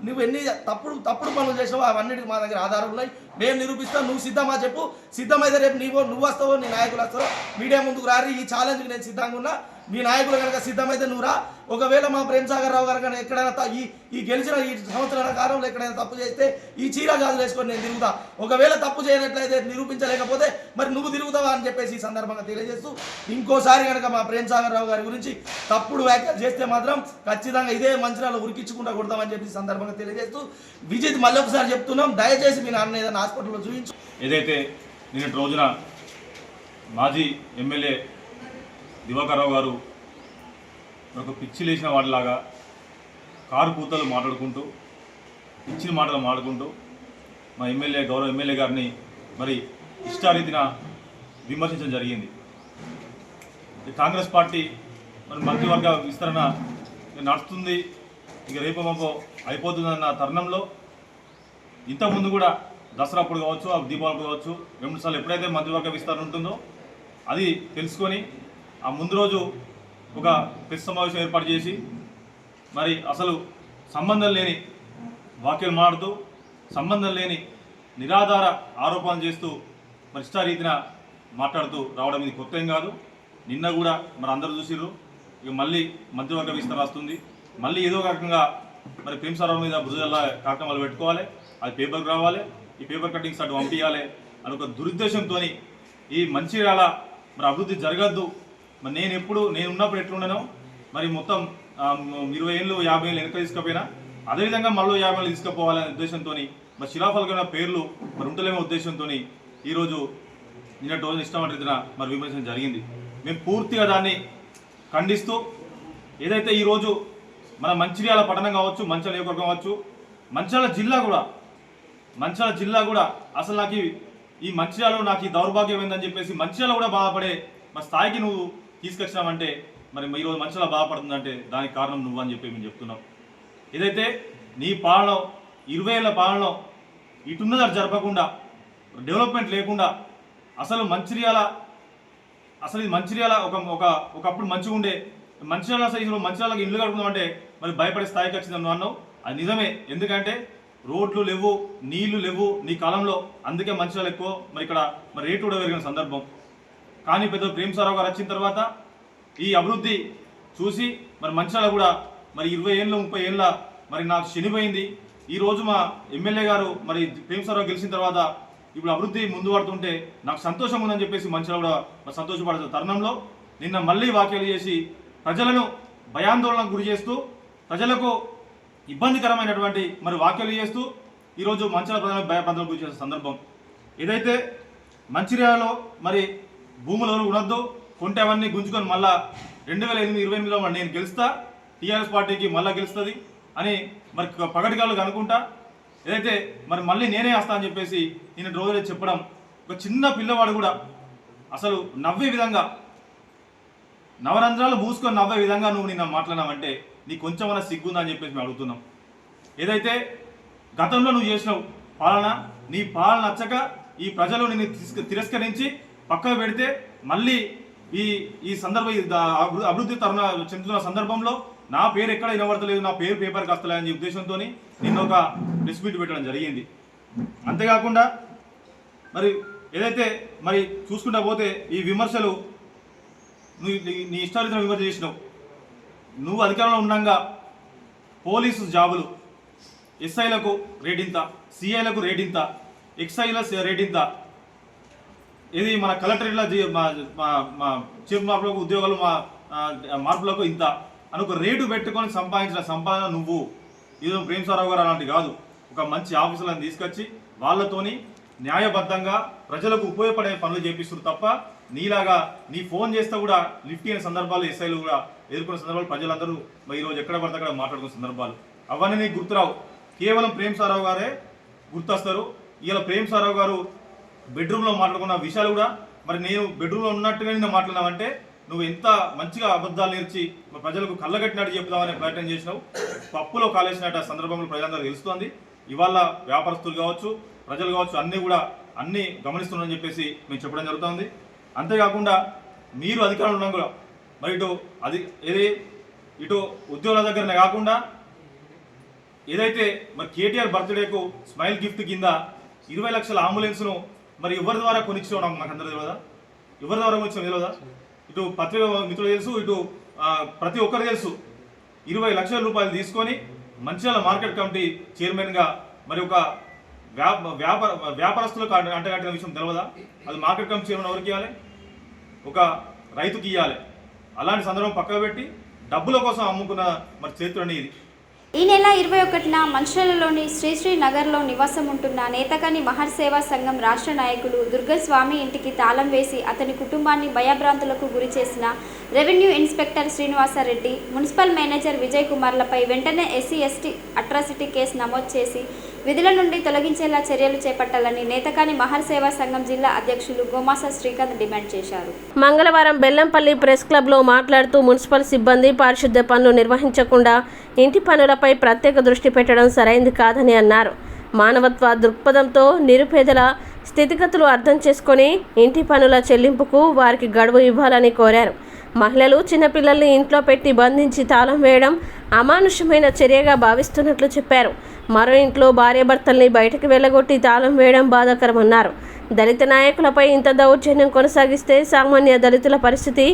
నువ్వు ఎన్ని తప్పుడు పనులు చేసావో అవన్నిటికి మా దగ్గర ఆధారాలు ఉన్నాయి. మేము నిరూపిస్తాం. నువ్వు సిద్ధమా చెప్పు. సిద్ధమైతే రేపు నువ్వు వస్తావో నీ నాయకులు వస్తారో మీడియా ముందుకు రారి. ఈ ఛాలెంజ్కి నేను సిద్ధంగా ఉన్నా. మీ నాయకులు కనుక సిద్ధమైతే నువ్వు రా. ఒకవేళ మా ప్రేమ్ సాగర్ రావు గారు కనుక ఎక్కడైనా ఈ గెలిచిన ఈ సంవత్సరాల కాలంలో ఎక్కడైనా తప్పు చేస్తే ఈ చీర గాజులు వేసుకొని నేను తిరుగుతా. ఒకవేళ తప్పు చేయనట్లయితే నిరూపించలేకపోతే మరి నువ్వు తిరుగుతావా అని చెప్పేసి ఈ సందర్భంగా తెలియజేస్తూ ఇంకోసారి కనుక మా ప్రేమ్ సాగర్ రావు గారి గురించి తప్పుడు వ్యాఖ్యలు చేస్తే మాత్రం ఖచ్చితంగా ఇదే మంచిర్యాలలో ఉరికించుకుంటా కొడతామని చెప్పి సందర్భంగా తెలియజేస్తూ విజిత్ మళ్ళీ ఒకసారి చెప్తున్నాం, దయచేసి మీ నాన్న ఏదైనా హాస్పిటల్లో చూపించు. ఏదైతే నిన్నటి రోజున మాజీ ఎమ్మెల్యే దివాకర్ రావు గారు ఒక పిచ్చి లేచిన వాడిలాగా కారు కూతలు మాట్లాడుకుంటూ పిచ్చిన మాటలు మాట్లాడుకుంటూ మా గౌరవ ఎమ్మెల్యే గారిని మరి ఇష్టారీతిన విమర్శించడం జరిగింది. కాంగ్రెస్ పార్టీ మరి మంత్రివర్గ విస్తరణ నడుస్తుంది, ఇక రేపు మాపో అయిపోతుందన్న తరుణంలో ఇంతకుముందు కూడా దసరా అప్పుడు కావచ్చు, దీపావళి కావచ్చు, 2 సార్లు ఎప్పుడైతే మంత్రివర్గ విస్తరణ ఉంటుందో అది తెలుసుకొని ఆ ముందు రోజు ఒక ప్రెస్ సమావేశం ఏర్పాటు చేసి మరి అసలు సంబంధం లేని వాక్యాలు మాట్లాడుతూ సంబంధం లేని నిరాధార ఆరోపణలు చేస్తూ మరి ఇష్టారీతిన మాట్లాడుతూ రావడం ఇది కొత్త ఏం కాదు. నిన్న కూడా మరి అందరూ చూసిర్రు. ఇక మళ్ళీ మంత్రివర్గ విస్తరణ వస్తుంది, మళ్ళీ ఏదో రకంగా మరి ప్రేమ్ సాగర్ మీద బురదల్లా కార్యక్రమాలు పెట్టుకోవాలి, అది పేపర్కి రావాలి, ఈ పేపర్ కటింగ్స్ అటు పంపించాలి అని ఒక దురుద్దేశంతో ఈ మంచిర్యాల మరి అభివృద్ధి జరగద్దు. మరి నేను ఉన్నప్పుడు ఎట్లుండనో మరి మొత్తం 20 ఏళ్ళు 50 ఏళ్ళు వెనక తీసుకుపోయినా అదేవిధంగా మళ్ళీ 50 ఏళ్ళు తీసుకుపోవాలనే ఉద్దేశంతో మరి శిలాఫలకమైన పేర్లు మరి ఉంటలేమో ఉద్దేశంతో ఈరోజు నిన్నటి రోజున ఇష్టమైన మరి విమర్శించడం జరిగింది. మేము పూర్తిగా దాన్ని ఖండిస్తూ ఏదైతే ఈరోజు మన మంచిర్యాల పట్టణం కావచ్చు, మంచిర్యాల నియోజకవర్గం కావచ్చు, మంచిర్యాల జిల్లా కూడా అసలు నాకు ఈ మంచిర్యాలలో నాకు ఈ దౌర్భాగ్యం ఏందని చెప్పేసి మంచిర్యాల కూడా బాధపడే మరి స్థాయికి నువ్వు తీసుకొచ్చినావంటే మరి ఈరోజు మంచిర్యాల బాధపడుతుందంటే దానికి కారణం నువ్వు అని చెప్పి మేము చెప్తున్నాం. ఏదైతే నీ పాలన 20 ఏళ్ళ పాలనలో ఇటున్నది జరపకుండా డెవలప్మెంట్ లేకుండా అసలు ఇది మంచిర్యాల ఒకప్పుడు మంచిగా ఉండే మంచిర్యాల అసలు మంచిర్యాలకు ఇల్లు కడుపుదామంటే మరి భయపడే స్థాయికి వచ్చింది నువ్వు అన్నావు. అది నిజమే, ఎందుకంటే రోడ్లు లేవు, నీళ్లు లేవు నీ కాలంలో, అందుకే మంచిర్యాల ఎక్కువ మరి ఇక్కడ మరి రేటు కూడా పెరిగిన సందర్భం. కానీ పెద్ద ప్రేమసారావు గారు వచ్చిన తర్వాత ఈ అభివృద్ధి చూసి మరి మంచిర్యాల కూడా మరి 20 ఏళ్ళు 30 ఏళ్ళ మరి నాకు శనిపోయింది. ఈరోజు మా ఎమ్మెల్యే గారు మరి ప్రేమసారావు గెలిచిన తర్వాత ఇప్పుడు అభివృద్ధి ముందు పడుతుంటే నాకు సంతోషం ఉందని చెప్పేసి మంచిర్యాల కూడా మరి సంతోషపడుతున్న తరుణంలో నిన్న మళ్ళీ వ్యాఖ్యలు చేసి ప్రజలను భయాందోళనకు గురి చేస్తూ ప్రజలకు ఇబ్బందికరమైనటువంటి మరి వ్యాఖ్యలు చేస్తూ ఈరోజు మంచిర్యాల ప్రజలకు భయప్రాంతాలకు గురి చేసే సందర్భం. ఏదైతే మంచిర్యాలలో మరి భూములు ఉండొద్దు కొంటే అవన్నీ గుంజుకొని మళ్ళా 2028-28లో నేను గెలుస్తా, టీఆర్ఎస్ పార్టీకి మళ్ళీ గెలుస్తుంది అని మరి పగటికాలు అనుకుంటా ఏదైతే మరి మళ్ళీ నేనే వస్తా అని చెప్పేసి నేను రోజులే చెప్పడం, ఒక చిన్న పిల్లవాడు కూడా అసలు నవ్వే విధంగా నవరంధ్రాలు మూసుకొని నవ్వే విధంగా నువ్వు నిన్న మాట్లాడినావంటే నీకు కొంచెమన్నా సిగ్గుందా అని చెప్పేసి మేము అడుగుతున్నాం. ఏదైతే గతంలో నువ్వు చేసినావు పాలన, నీ పాలన నచ్చక ఈ ప్రజలు నిన్ను తిరస్కరించి పక్కకు పెడితే మళ్ళీ ఈ సందర్భం అభివృద్ధి చెందుతున్న సందర్భంలో నా పేరు ఎక్కడ వినబడతలేదు, నా పేరు పేపర్కి వస్తలే అనే ఉద్దేశంతో నిన్న ఒక డిస్ప్యూట్ పెట్టడం జరిగింది. అంతేకాకుండా మరి ఏదైతే మరి చూసుకుంటా పోతే ఈ విమర్శలు నువ్వు నీ ఇష్టారీతిన విమర్శ చేసినావు. నువ్వు అధికారంలో ఉండగా పోలీసు జాబులు ఎస్ఐలకు రేటింత, సిఐలకు రేటింత, ఎక్స్ఐల రేటింత, ఇది మన కలెక్టరేట్ల మా చీఫ్ మార్పులకు ఉద్యోగాలు మార్పులకు ఇంత అని ఒక రేటు పెట్టుకొని సంపాదించిన సంపాదన నువ్వు. ఇది ప్రేమసారావు గారు అలాంటి కాదు, ఒక మంచి ఆఫీసులను తీసుకొచ్చి వాళ్ళతోని న్యాయబద్ధంగా ప్రజలకు ఉపయోగపడే పనులు చేపిస్తున్నారు తప్ప నీలాగా నీ ఫోన్ చేస్తే కూడా లిఫ్ట్ అయిన సందర్భాలు ఎస్ఐలు కూడా ఎదుర్కొన్న సందర్భాలు ప్రజలందరూ ఈరోజు ఎక్కడ పడితే అక్కడ మాట్లాడుకున్న సందర్భాలు అవన్నీ నీకు గుర్తురావు. కేవలం ప్రేమసారావు గారే గుర్తొస్తారు. ఇలా ప్రేమసారావు గారు బెడ్రూమ్లో మాట్లాడుకున్న విషయాలు కూడా మరి నేను బెడ్రూమ్లో ఉన్నట్టుగా నేను మాట్లాడినావంటే నువ్వు ఎంత మంచిగా అబద్ధాలు నేర్చి ప్రజలకు కళ్ళగట్టినట్టు చెప్తామనే ప్రయత్నం చేసినావు. పప్పులో కాలేసినట్టు ఆ సందర్భంలో ప్రజలందరూ తెలుస్తోంది. ఇవాళ వ్యాపారస్తులు కావచ్చు, ప్రజలు కావచ్చు, అన్నీ గమనిస్తున్నారని చెప్పేసి మేము చెప్పడం జరుగుతుంది. అంతేకాకుండా మీరు అధికారంలో ఉన్నా కూడా మరి ఇటు ఉద్యోగుల దగ్గరనే కాకుండా ఏదైతే మరి కేటీఆర్ బర్త్డేకు స్మైల్ గిఫ్ట్ కింద 20 లక్షల అంబులెన్స్ను మరి ఎవరి ద్వారా కొనిచ్చావు నాకు అందరూ తెలియదా? ఎవరి ద్వారా కొనిచ్చావు తెలియదా? ఇటు పత్రిక మిత్రులు తెలుసు, ఇటు ప్రతి ఒక్కరు తెలుసు. 20 లక్షల రూపాయలు తీసుకొని మంచిర్యాల మార్కెట్ కమిటీ చైర్మన్గా మరి ఒక వ్యాపారస్తులకు అంటగట్టిన విషయం తెలియదా? అది మార్కెట్ కమిటీ చైర్మన్ ఎవరికి ఇవ్వాలి? ఒక రైతుకి ఇవ్వాలి. అలాంటి సందర్భం పక్కకు పెట్టి డబ్బుల కోసం అమ్ముకున్న మరి చరిత్రని ఇది. ఈ నెల 21న మంచిర్యాలలోని శ్రీశ్రీ నగర్లో నివాసం ఉంటున్న నేతకాని మహర్ సేవా సంఘం రాష్ట్ర నాయకులు దుర్గస్వామి ఇంటికి తాళం వేసి అతని కుటుంబాన్ని భయభ్రాంతులకు గురి చేసిన revenue inspector Srinivasa Reddy, municipal manager Vijay కుమార్లపై వెంటనే SC/ST అట్రాసిటీ కేసు నమోదు చేసి విధుల నుండి తొలగించేలా చర్యలు చేపట్టాలని నేతకాని మహర్ సేవా సంఘం జిల్లా అధ్యక్షులు గోమాస శ్రీకాంత్ డిమాండ్ చేశారు. మంగళవారం బెల్లంపల్లి ప్రెస్ క్లబ్లో మాట్లాడుతూ మున్సిపల్ సిబ్బంది పారిశుద్ధ్య పనులు నిర్వహించకుండా ఇంటి పనులపై ప్రత్యేక దృష్టి పెట్టడం సరైంది కాదని అన్నారు. మానవత్వ దృక్పథంతో నిరుపేదల స్థితిగతులు అర్థం చేసుకొని ఇంటి పనుల చెల్లింపుకు వారికి గడువు ఇవ్వాలని కోరారు. మహిళలు చిన్నపిల్లల్ని ఇంట్లో పెట్టి బంధించి తాళం వేయడం అమానుషమైన చర్యగా భావిస్తున్నట్లు చెప్పారు. మరో ఇంట్లో భార్యాభర్తల్ని బయటకు వెళ్ళగొట్టి తాళం వేయడం బాధాకరమన్నారు. దళిత నాయకులపై ఇంత దౌర్జన్యం కొనసాగిస్తే సామాన్య దళితుల పరిస్థితి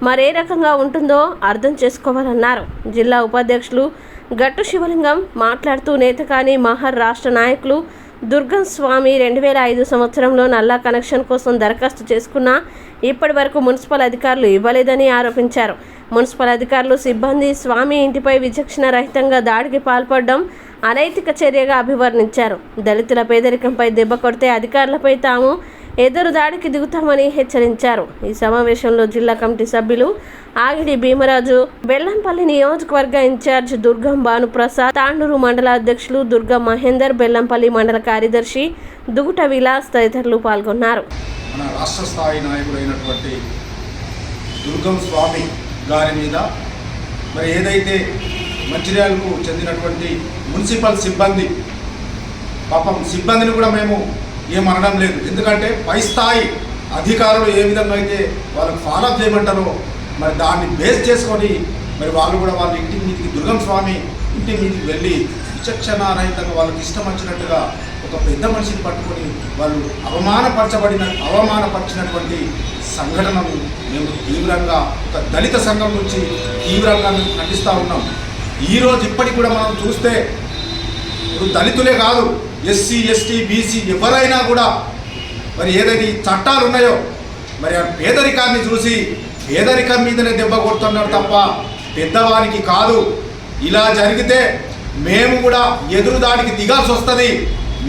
మరే రకంగా ఉంటుందో అర్థం చేసుకోవాలన్నారు. జిల్లా ఉపాధ్యక్షులు గట్టు శివలింగం మాట్లాడుతూ నేతకాని మహర్ రాష్ట్ర నాయకులు దుర్గం స్వామి 2005 సంవత్సరంలో నల్లా కనెక్షన్ కోసం దరఖాస్తు చేసుకున్నా ఇప్పటి వరకు మున్సిపల్ అధికారులు ఇవ్వలేదని ఆరోపించారు. మున్సిపల్ అధికారులు సిబ్బంది స్వామి ఇంటిపై విచక్షణ రహితంగా దాడికి పాల్పడడం అనైతిక చర్యగా అభివర్ణించారు. దళితుల పేదరికంపై దెబ్బ కొడితే అధికారులపై తాము ఎదురు దాడికి దిగుతామని హెచ్చరించారు. ఈ సమావేశంలో జిల్లా కమిటీ సభ్యులు ఆగిడి భీమరాజు, బెల్లంపల్లి నియోజకవర్గ ఇన్ఛార్జ్ దుర్గం భానుప్రసాద్, తాండూరు మండల అధ్యక్షులు దుర్గం మహేందర్, బెల్లంపల్లి మండల కార్యదర్శి దుగుట విలాస్ తదితరులు పాల్గొన్నారు. మన రాష్ట్ర స్థాయి నాయకుడైనటువంటి దుర్గం స్వామి గారి మీద మరి ఏదైతే మంచిర్యాలకు చెందినటువంటి మున్సిపల్ సిబ్బంది, పాపం సిబ్బందిని కూడా మేము ఏమనడం లేదు, ఎందుకంటే పై స్థాయి అధికారులు ఏ విధంగా అయితే వాళ్ళకి ఫాలో అప్ చేయమంటారో మరి దాన్ని బేస్ చేసుకొని మరి వాళ్ళు కూడా వాళ్ళ ఇంటి మీదకి దుర్గం స్వామి ఇంటి మీదకి వెళ్ళి విచక్షణారహితంగా వాళ్ళకి ఇష్టం వచ్చినట్టుగా ఒక పెద్ద మనిషిని పట్టుకొని వాళ్ళు అవమానపరిచినటువంటి సంఘటనను మేము తీవ్రంగా ఒక దళిత సంఘం నుంచి తీవ్రంగా మేము ఖండిస్తూ ఉన్నాం. ఈరోజు ఇప్పటికి కూడా మనం చూస్తే ఇప్పుడు దళితులే కాదు, ఎస్సీ ఎస్టీ బీసీ ఎవరైనా కూడా మరి ఏదైతే ఈ చట్టాలు ఉన్నాయో మరి ఆ పేదరికాన్ని చూసి పేదరికం మీదనే దెబ్బ కొడుతున్నారు తప్ప పెద్దవానికి కాదు. ఇలా జరిగితే మేము కూడా ఎదురుదాడికి దిగాల్సి వస్తుంది.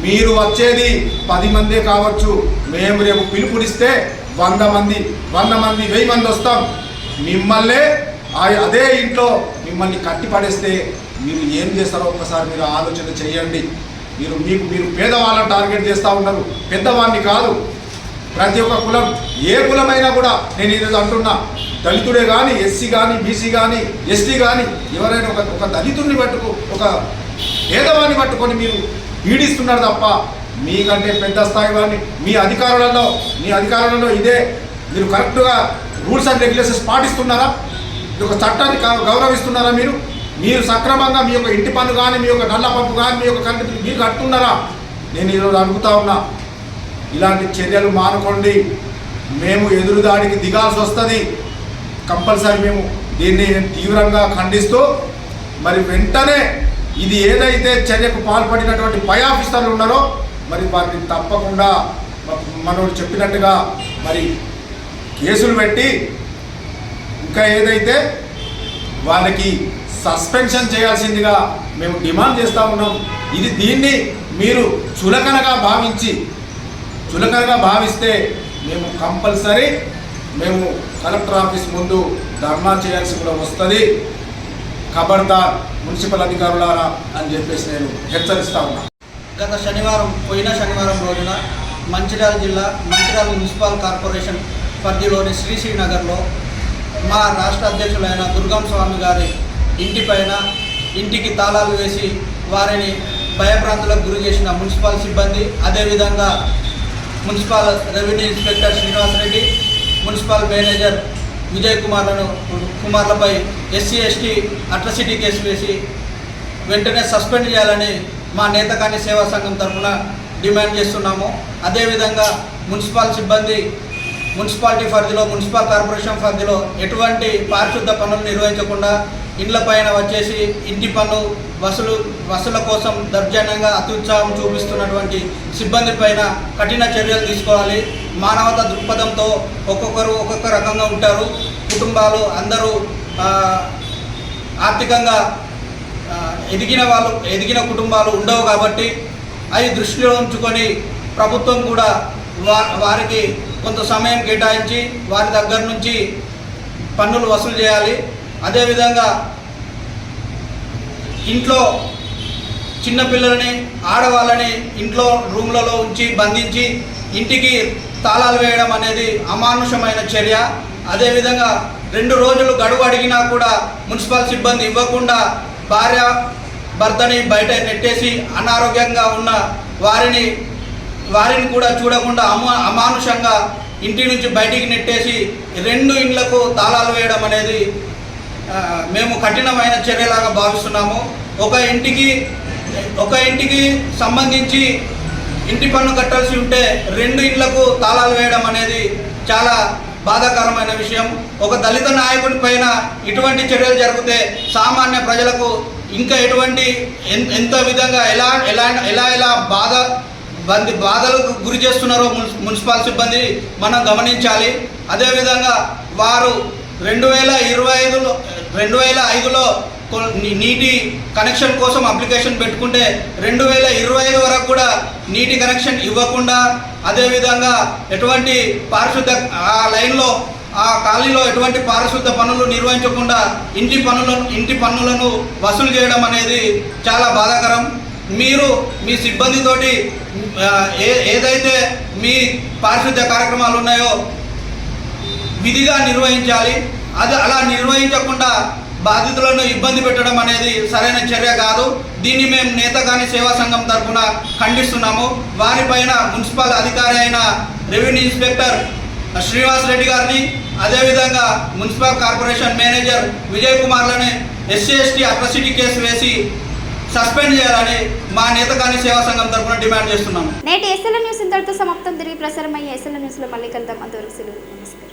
మీరు వచ్చేది 10 మందే కావచ్చు, మేము రేపు పిలుపునిస్తే 100 మంది 1000 మంది వస్తాం. మిమ్మల్నే అదే ఇంట్లో మిమ్మల్ని కట్టి పడేస్తే మీరు ఏం చేస్తారో ఒక్కసారి మీరు ఆలోచన చేయండి. మీరు పేదవాళ్ళని టార్గెట్ చేస్తూ ఉన్నారు, పెద్దవాడిని కాదు. ప్రతి ఒక్క కులం, ఏ కులమైనా కూడా నేను ఈరోజు అంటున్నా, దళితుడే కానీ ఎస్సీ కానీ బీసీ కానీ ఎస్టీ కానీ ఎవరైనా ఒక దళితుడిని ఒక పేదవాడిని పట్టుకొని మీరు పీడిస్తున్నారు తప్ప మీకంటే పెద్ద స్థాయి వాడిని మీ అధికారులలో ఇదే మీరు కరెక్ట్గా రూల్స్ అండ్ రెగ్యులేషన్స్ పాటిస్తున్నారా? ఇది ఒక చట్టాన్ని గౌరవిస్తున్నారా? మీరు సక్రమంగా మీ యొక్క ఇంటి పన్ను కానీ మీ యొక్క నల్ల పప్పు కానీ మీ యొక్క కంటి మీరు కట్టుకున్నారా? నేను ఈరోజు అడుగుతా ఉన్నా, ఇలాంటి చర్యలు మానుకోండి. మేము ఎదురుదాడికి దిగాల్సి వస్తుంది కంపల్సరీ. మేము దీన్ని తీవ్రంగా ఖండిస్తూ మరి వెంటనే ఇది ఏదైతే చర్యకు పాల్పడినటువంటి పై ఆఫీసర్లు ఉన్నారో మరి వారిని తప్పకుండా మనోడు చెప్పినట్టుగా మరి కేసులు పెట్టి ఇంకా ఏదైతే వాళ్ళకి సస్పెన్షన్ చేయాల్సిందిగా మేము డిమాండ్ చేస్తూ ఉన్నాం. దీన్ని మీరు చులకనగా భావిస్తే మేము కంపల్సరీ కలెక్టర్ ఆఫీస్ ముందు ధర్నా చేయాల్సి కూడా వస్తుంది. ఖబర్దార్ మున్సిపల్ అధికారులారా అని చెప్పేసి నేను హెచ్చరిస్తా ఉన్నా. పోయిన శనివారం రోజున మంచిర్యాల జిల్లా మంచిర్యాల మున్సిపల్ కార్పొరేషన్ పరిధిలోని శ్రీనగర్లో మా రాష్ట్ర అధ్యక్షులైన దుర్గం స్వామి గారి ఇంటికి తాళాలు వేసి వారిని భయభ్రాంతులకు గురి చేసిన మున్సిపల్ సిబ్బంది, అదేవిధంగా municipal revenue inspector Srinivasa Reddy, municipal manager Vijay కుమార్లపై ఎస్సీ ఎస్టీ అట్రాసిటీ కేసు వేసి వెంటనే సస్పెండ్ చేయాలని మా నేతకాని సేవా సంఘం తరఫున డిమాండ్ చేస్తున్నాము. అదేవిధంగా మున్సిపాలిటీ పరిధిలో మున్సిపల్ కార్పొరేషన్ పరిధిలో ఎటువంటి పారిశుద్ధ పనులు నిర్వహించకుండా ఇండ్ల పైన వచ్చేసి ఇంటి పన్ను వసూల కోసం దౌర్జన్యంగా అత్యుత్సాహం చూపిస్తున్నటువంటి సిబ్బంది పైన కఠిన చర్యలు తీసుకోవాలి. మానవతా దృక్పథంతో ఒక్కొక్క రకంగా ఉంటారు. కుటుంబాలు అందరూ ఆర్థికంగా ఎదిగిన కుటుంబాలు ఉండవు కాబట్టి అవి దృష్టిలో ఉంచుకొని ప్రభుత్వం కూడా వారికి కొంత సమయం కేటాయించి వారి దగ్గర నుంచి పన్నులు వసూలు చేయాలి. అదేవిధంగా ఇంట్లో చిన్నపిల్లలని ఆడవాళ్ళని ఇంట్లో రూమ్లలో ఉంచి బంధించి ఇంటికి తాళాలు వేయడం అనేది అమానుషమైన చర్య. అదేవిధంగా 2 రోజులు గడువు అడిగినా కూడా మున్సిపల్ సిబ్బంది ఇవ్వకుండా భార్య భర్తని బయట నెట్టేసి అనారోగ్యంగా ఉన్న వారిని కూడా చూడకుండా అమానుషంగా ఇంటి నుంచి బయటికి నెట్టేసి 2 ఇండ్లకు తాళాలు వేయడం అనేది మేము కఠినమైన చర్యలాగా భావిస్తున్నాము. ఒక ఇంటికి సంబంధించి ఇంటి పన్ను కట్టాల్సి ఉంటే 2 ఇండ్లకు తాళాలు వేయడం అనేది చాలా బాధాకరమైన విషయం. ఒక దళిత నాయకుడి పైన ఇటువంటి చర్యలు జరిగితే సామాన్య ప్రజలకు ఇంకా ఎంత విధంగా ఎలా బాధలకు గురి చేస్తున్నారో మున్సిపల్ సిబ్బంది మనం గమనించాలి. అదేవిధంగా వారు 2005లో నీటి కనెక్షన్ కోసం అప్లికేషన్ పెట్టుకుంటే 2025 వరకు కూడా నీటి కనెక్షన్ ఇవ్వకుండా, అదేవిధంగా ఎటువంటి పారిశుద్ధ ఆ కాలనీలో ఎటువంటి పారిశుద్ధ పనులు నిర్వహించకుండా ఇంటి పన్నులను వసూలు చేయడం అనేది చాలా బాధాకరం. మీరు మీ సిబ్బందితోటి ఏదైతే మీ పారిశుద్ధ కార్యక్రమాలు ఉన్నాయో విధిగా నిర్వహించాలి. అలా నిర్వహించకుండా బాధితులను ఇబ్బంది పెట్టడం అనేది సరైన చర్య కాదు. దీన్ని మేము నేతకాని సేవా సంఘం తరఫున ఖండిస్తున్నాము. వారిపైన మున్సిపల్ అధికారి అయిన రెవెన్యూ ఇన్స్పెక్టర్ శ్రీనివాసరెడ్డి గారిని, అదేవిధంగా మున్సిపల్ కార్పొరేషన్ మేనేజర్ విజయ్ కుమార్లని ఎస్సీ ఎస్టీ అట్రాసిటీ కేసు వేసి సస్పెండ్ చేయాలని మా నేతకాని సేవా సంఘం తరఫున డిమాండ్ చేస్తున్నాము. నేటి ఎస్ఎల్ఎన్ న్యూస్ ఇంతటితో సమాప్తం. తిరిగి ప్రసారమయ్యే ఎస్ఎల్ఎన్ న్యూస్లో మళ్ళీ కలుద్దాం. అంతవరకు సెలవు. నమస్కారం.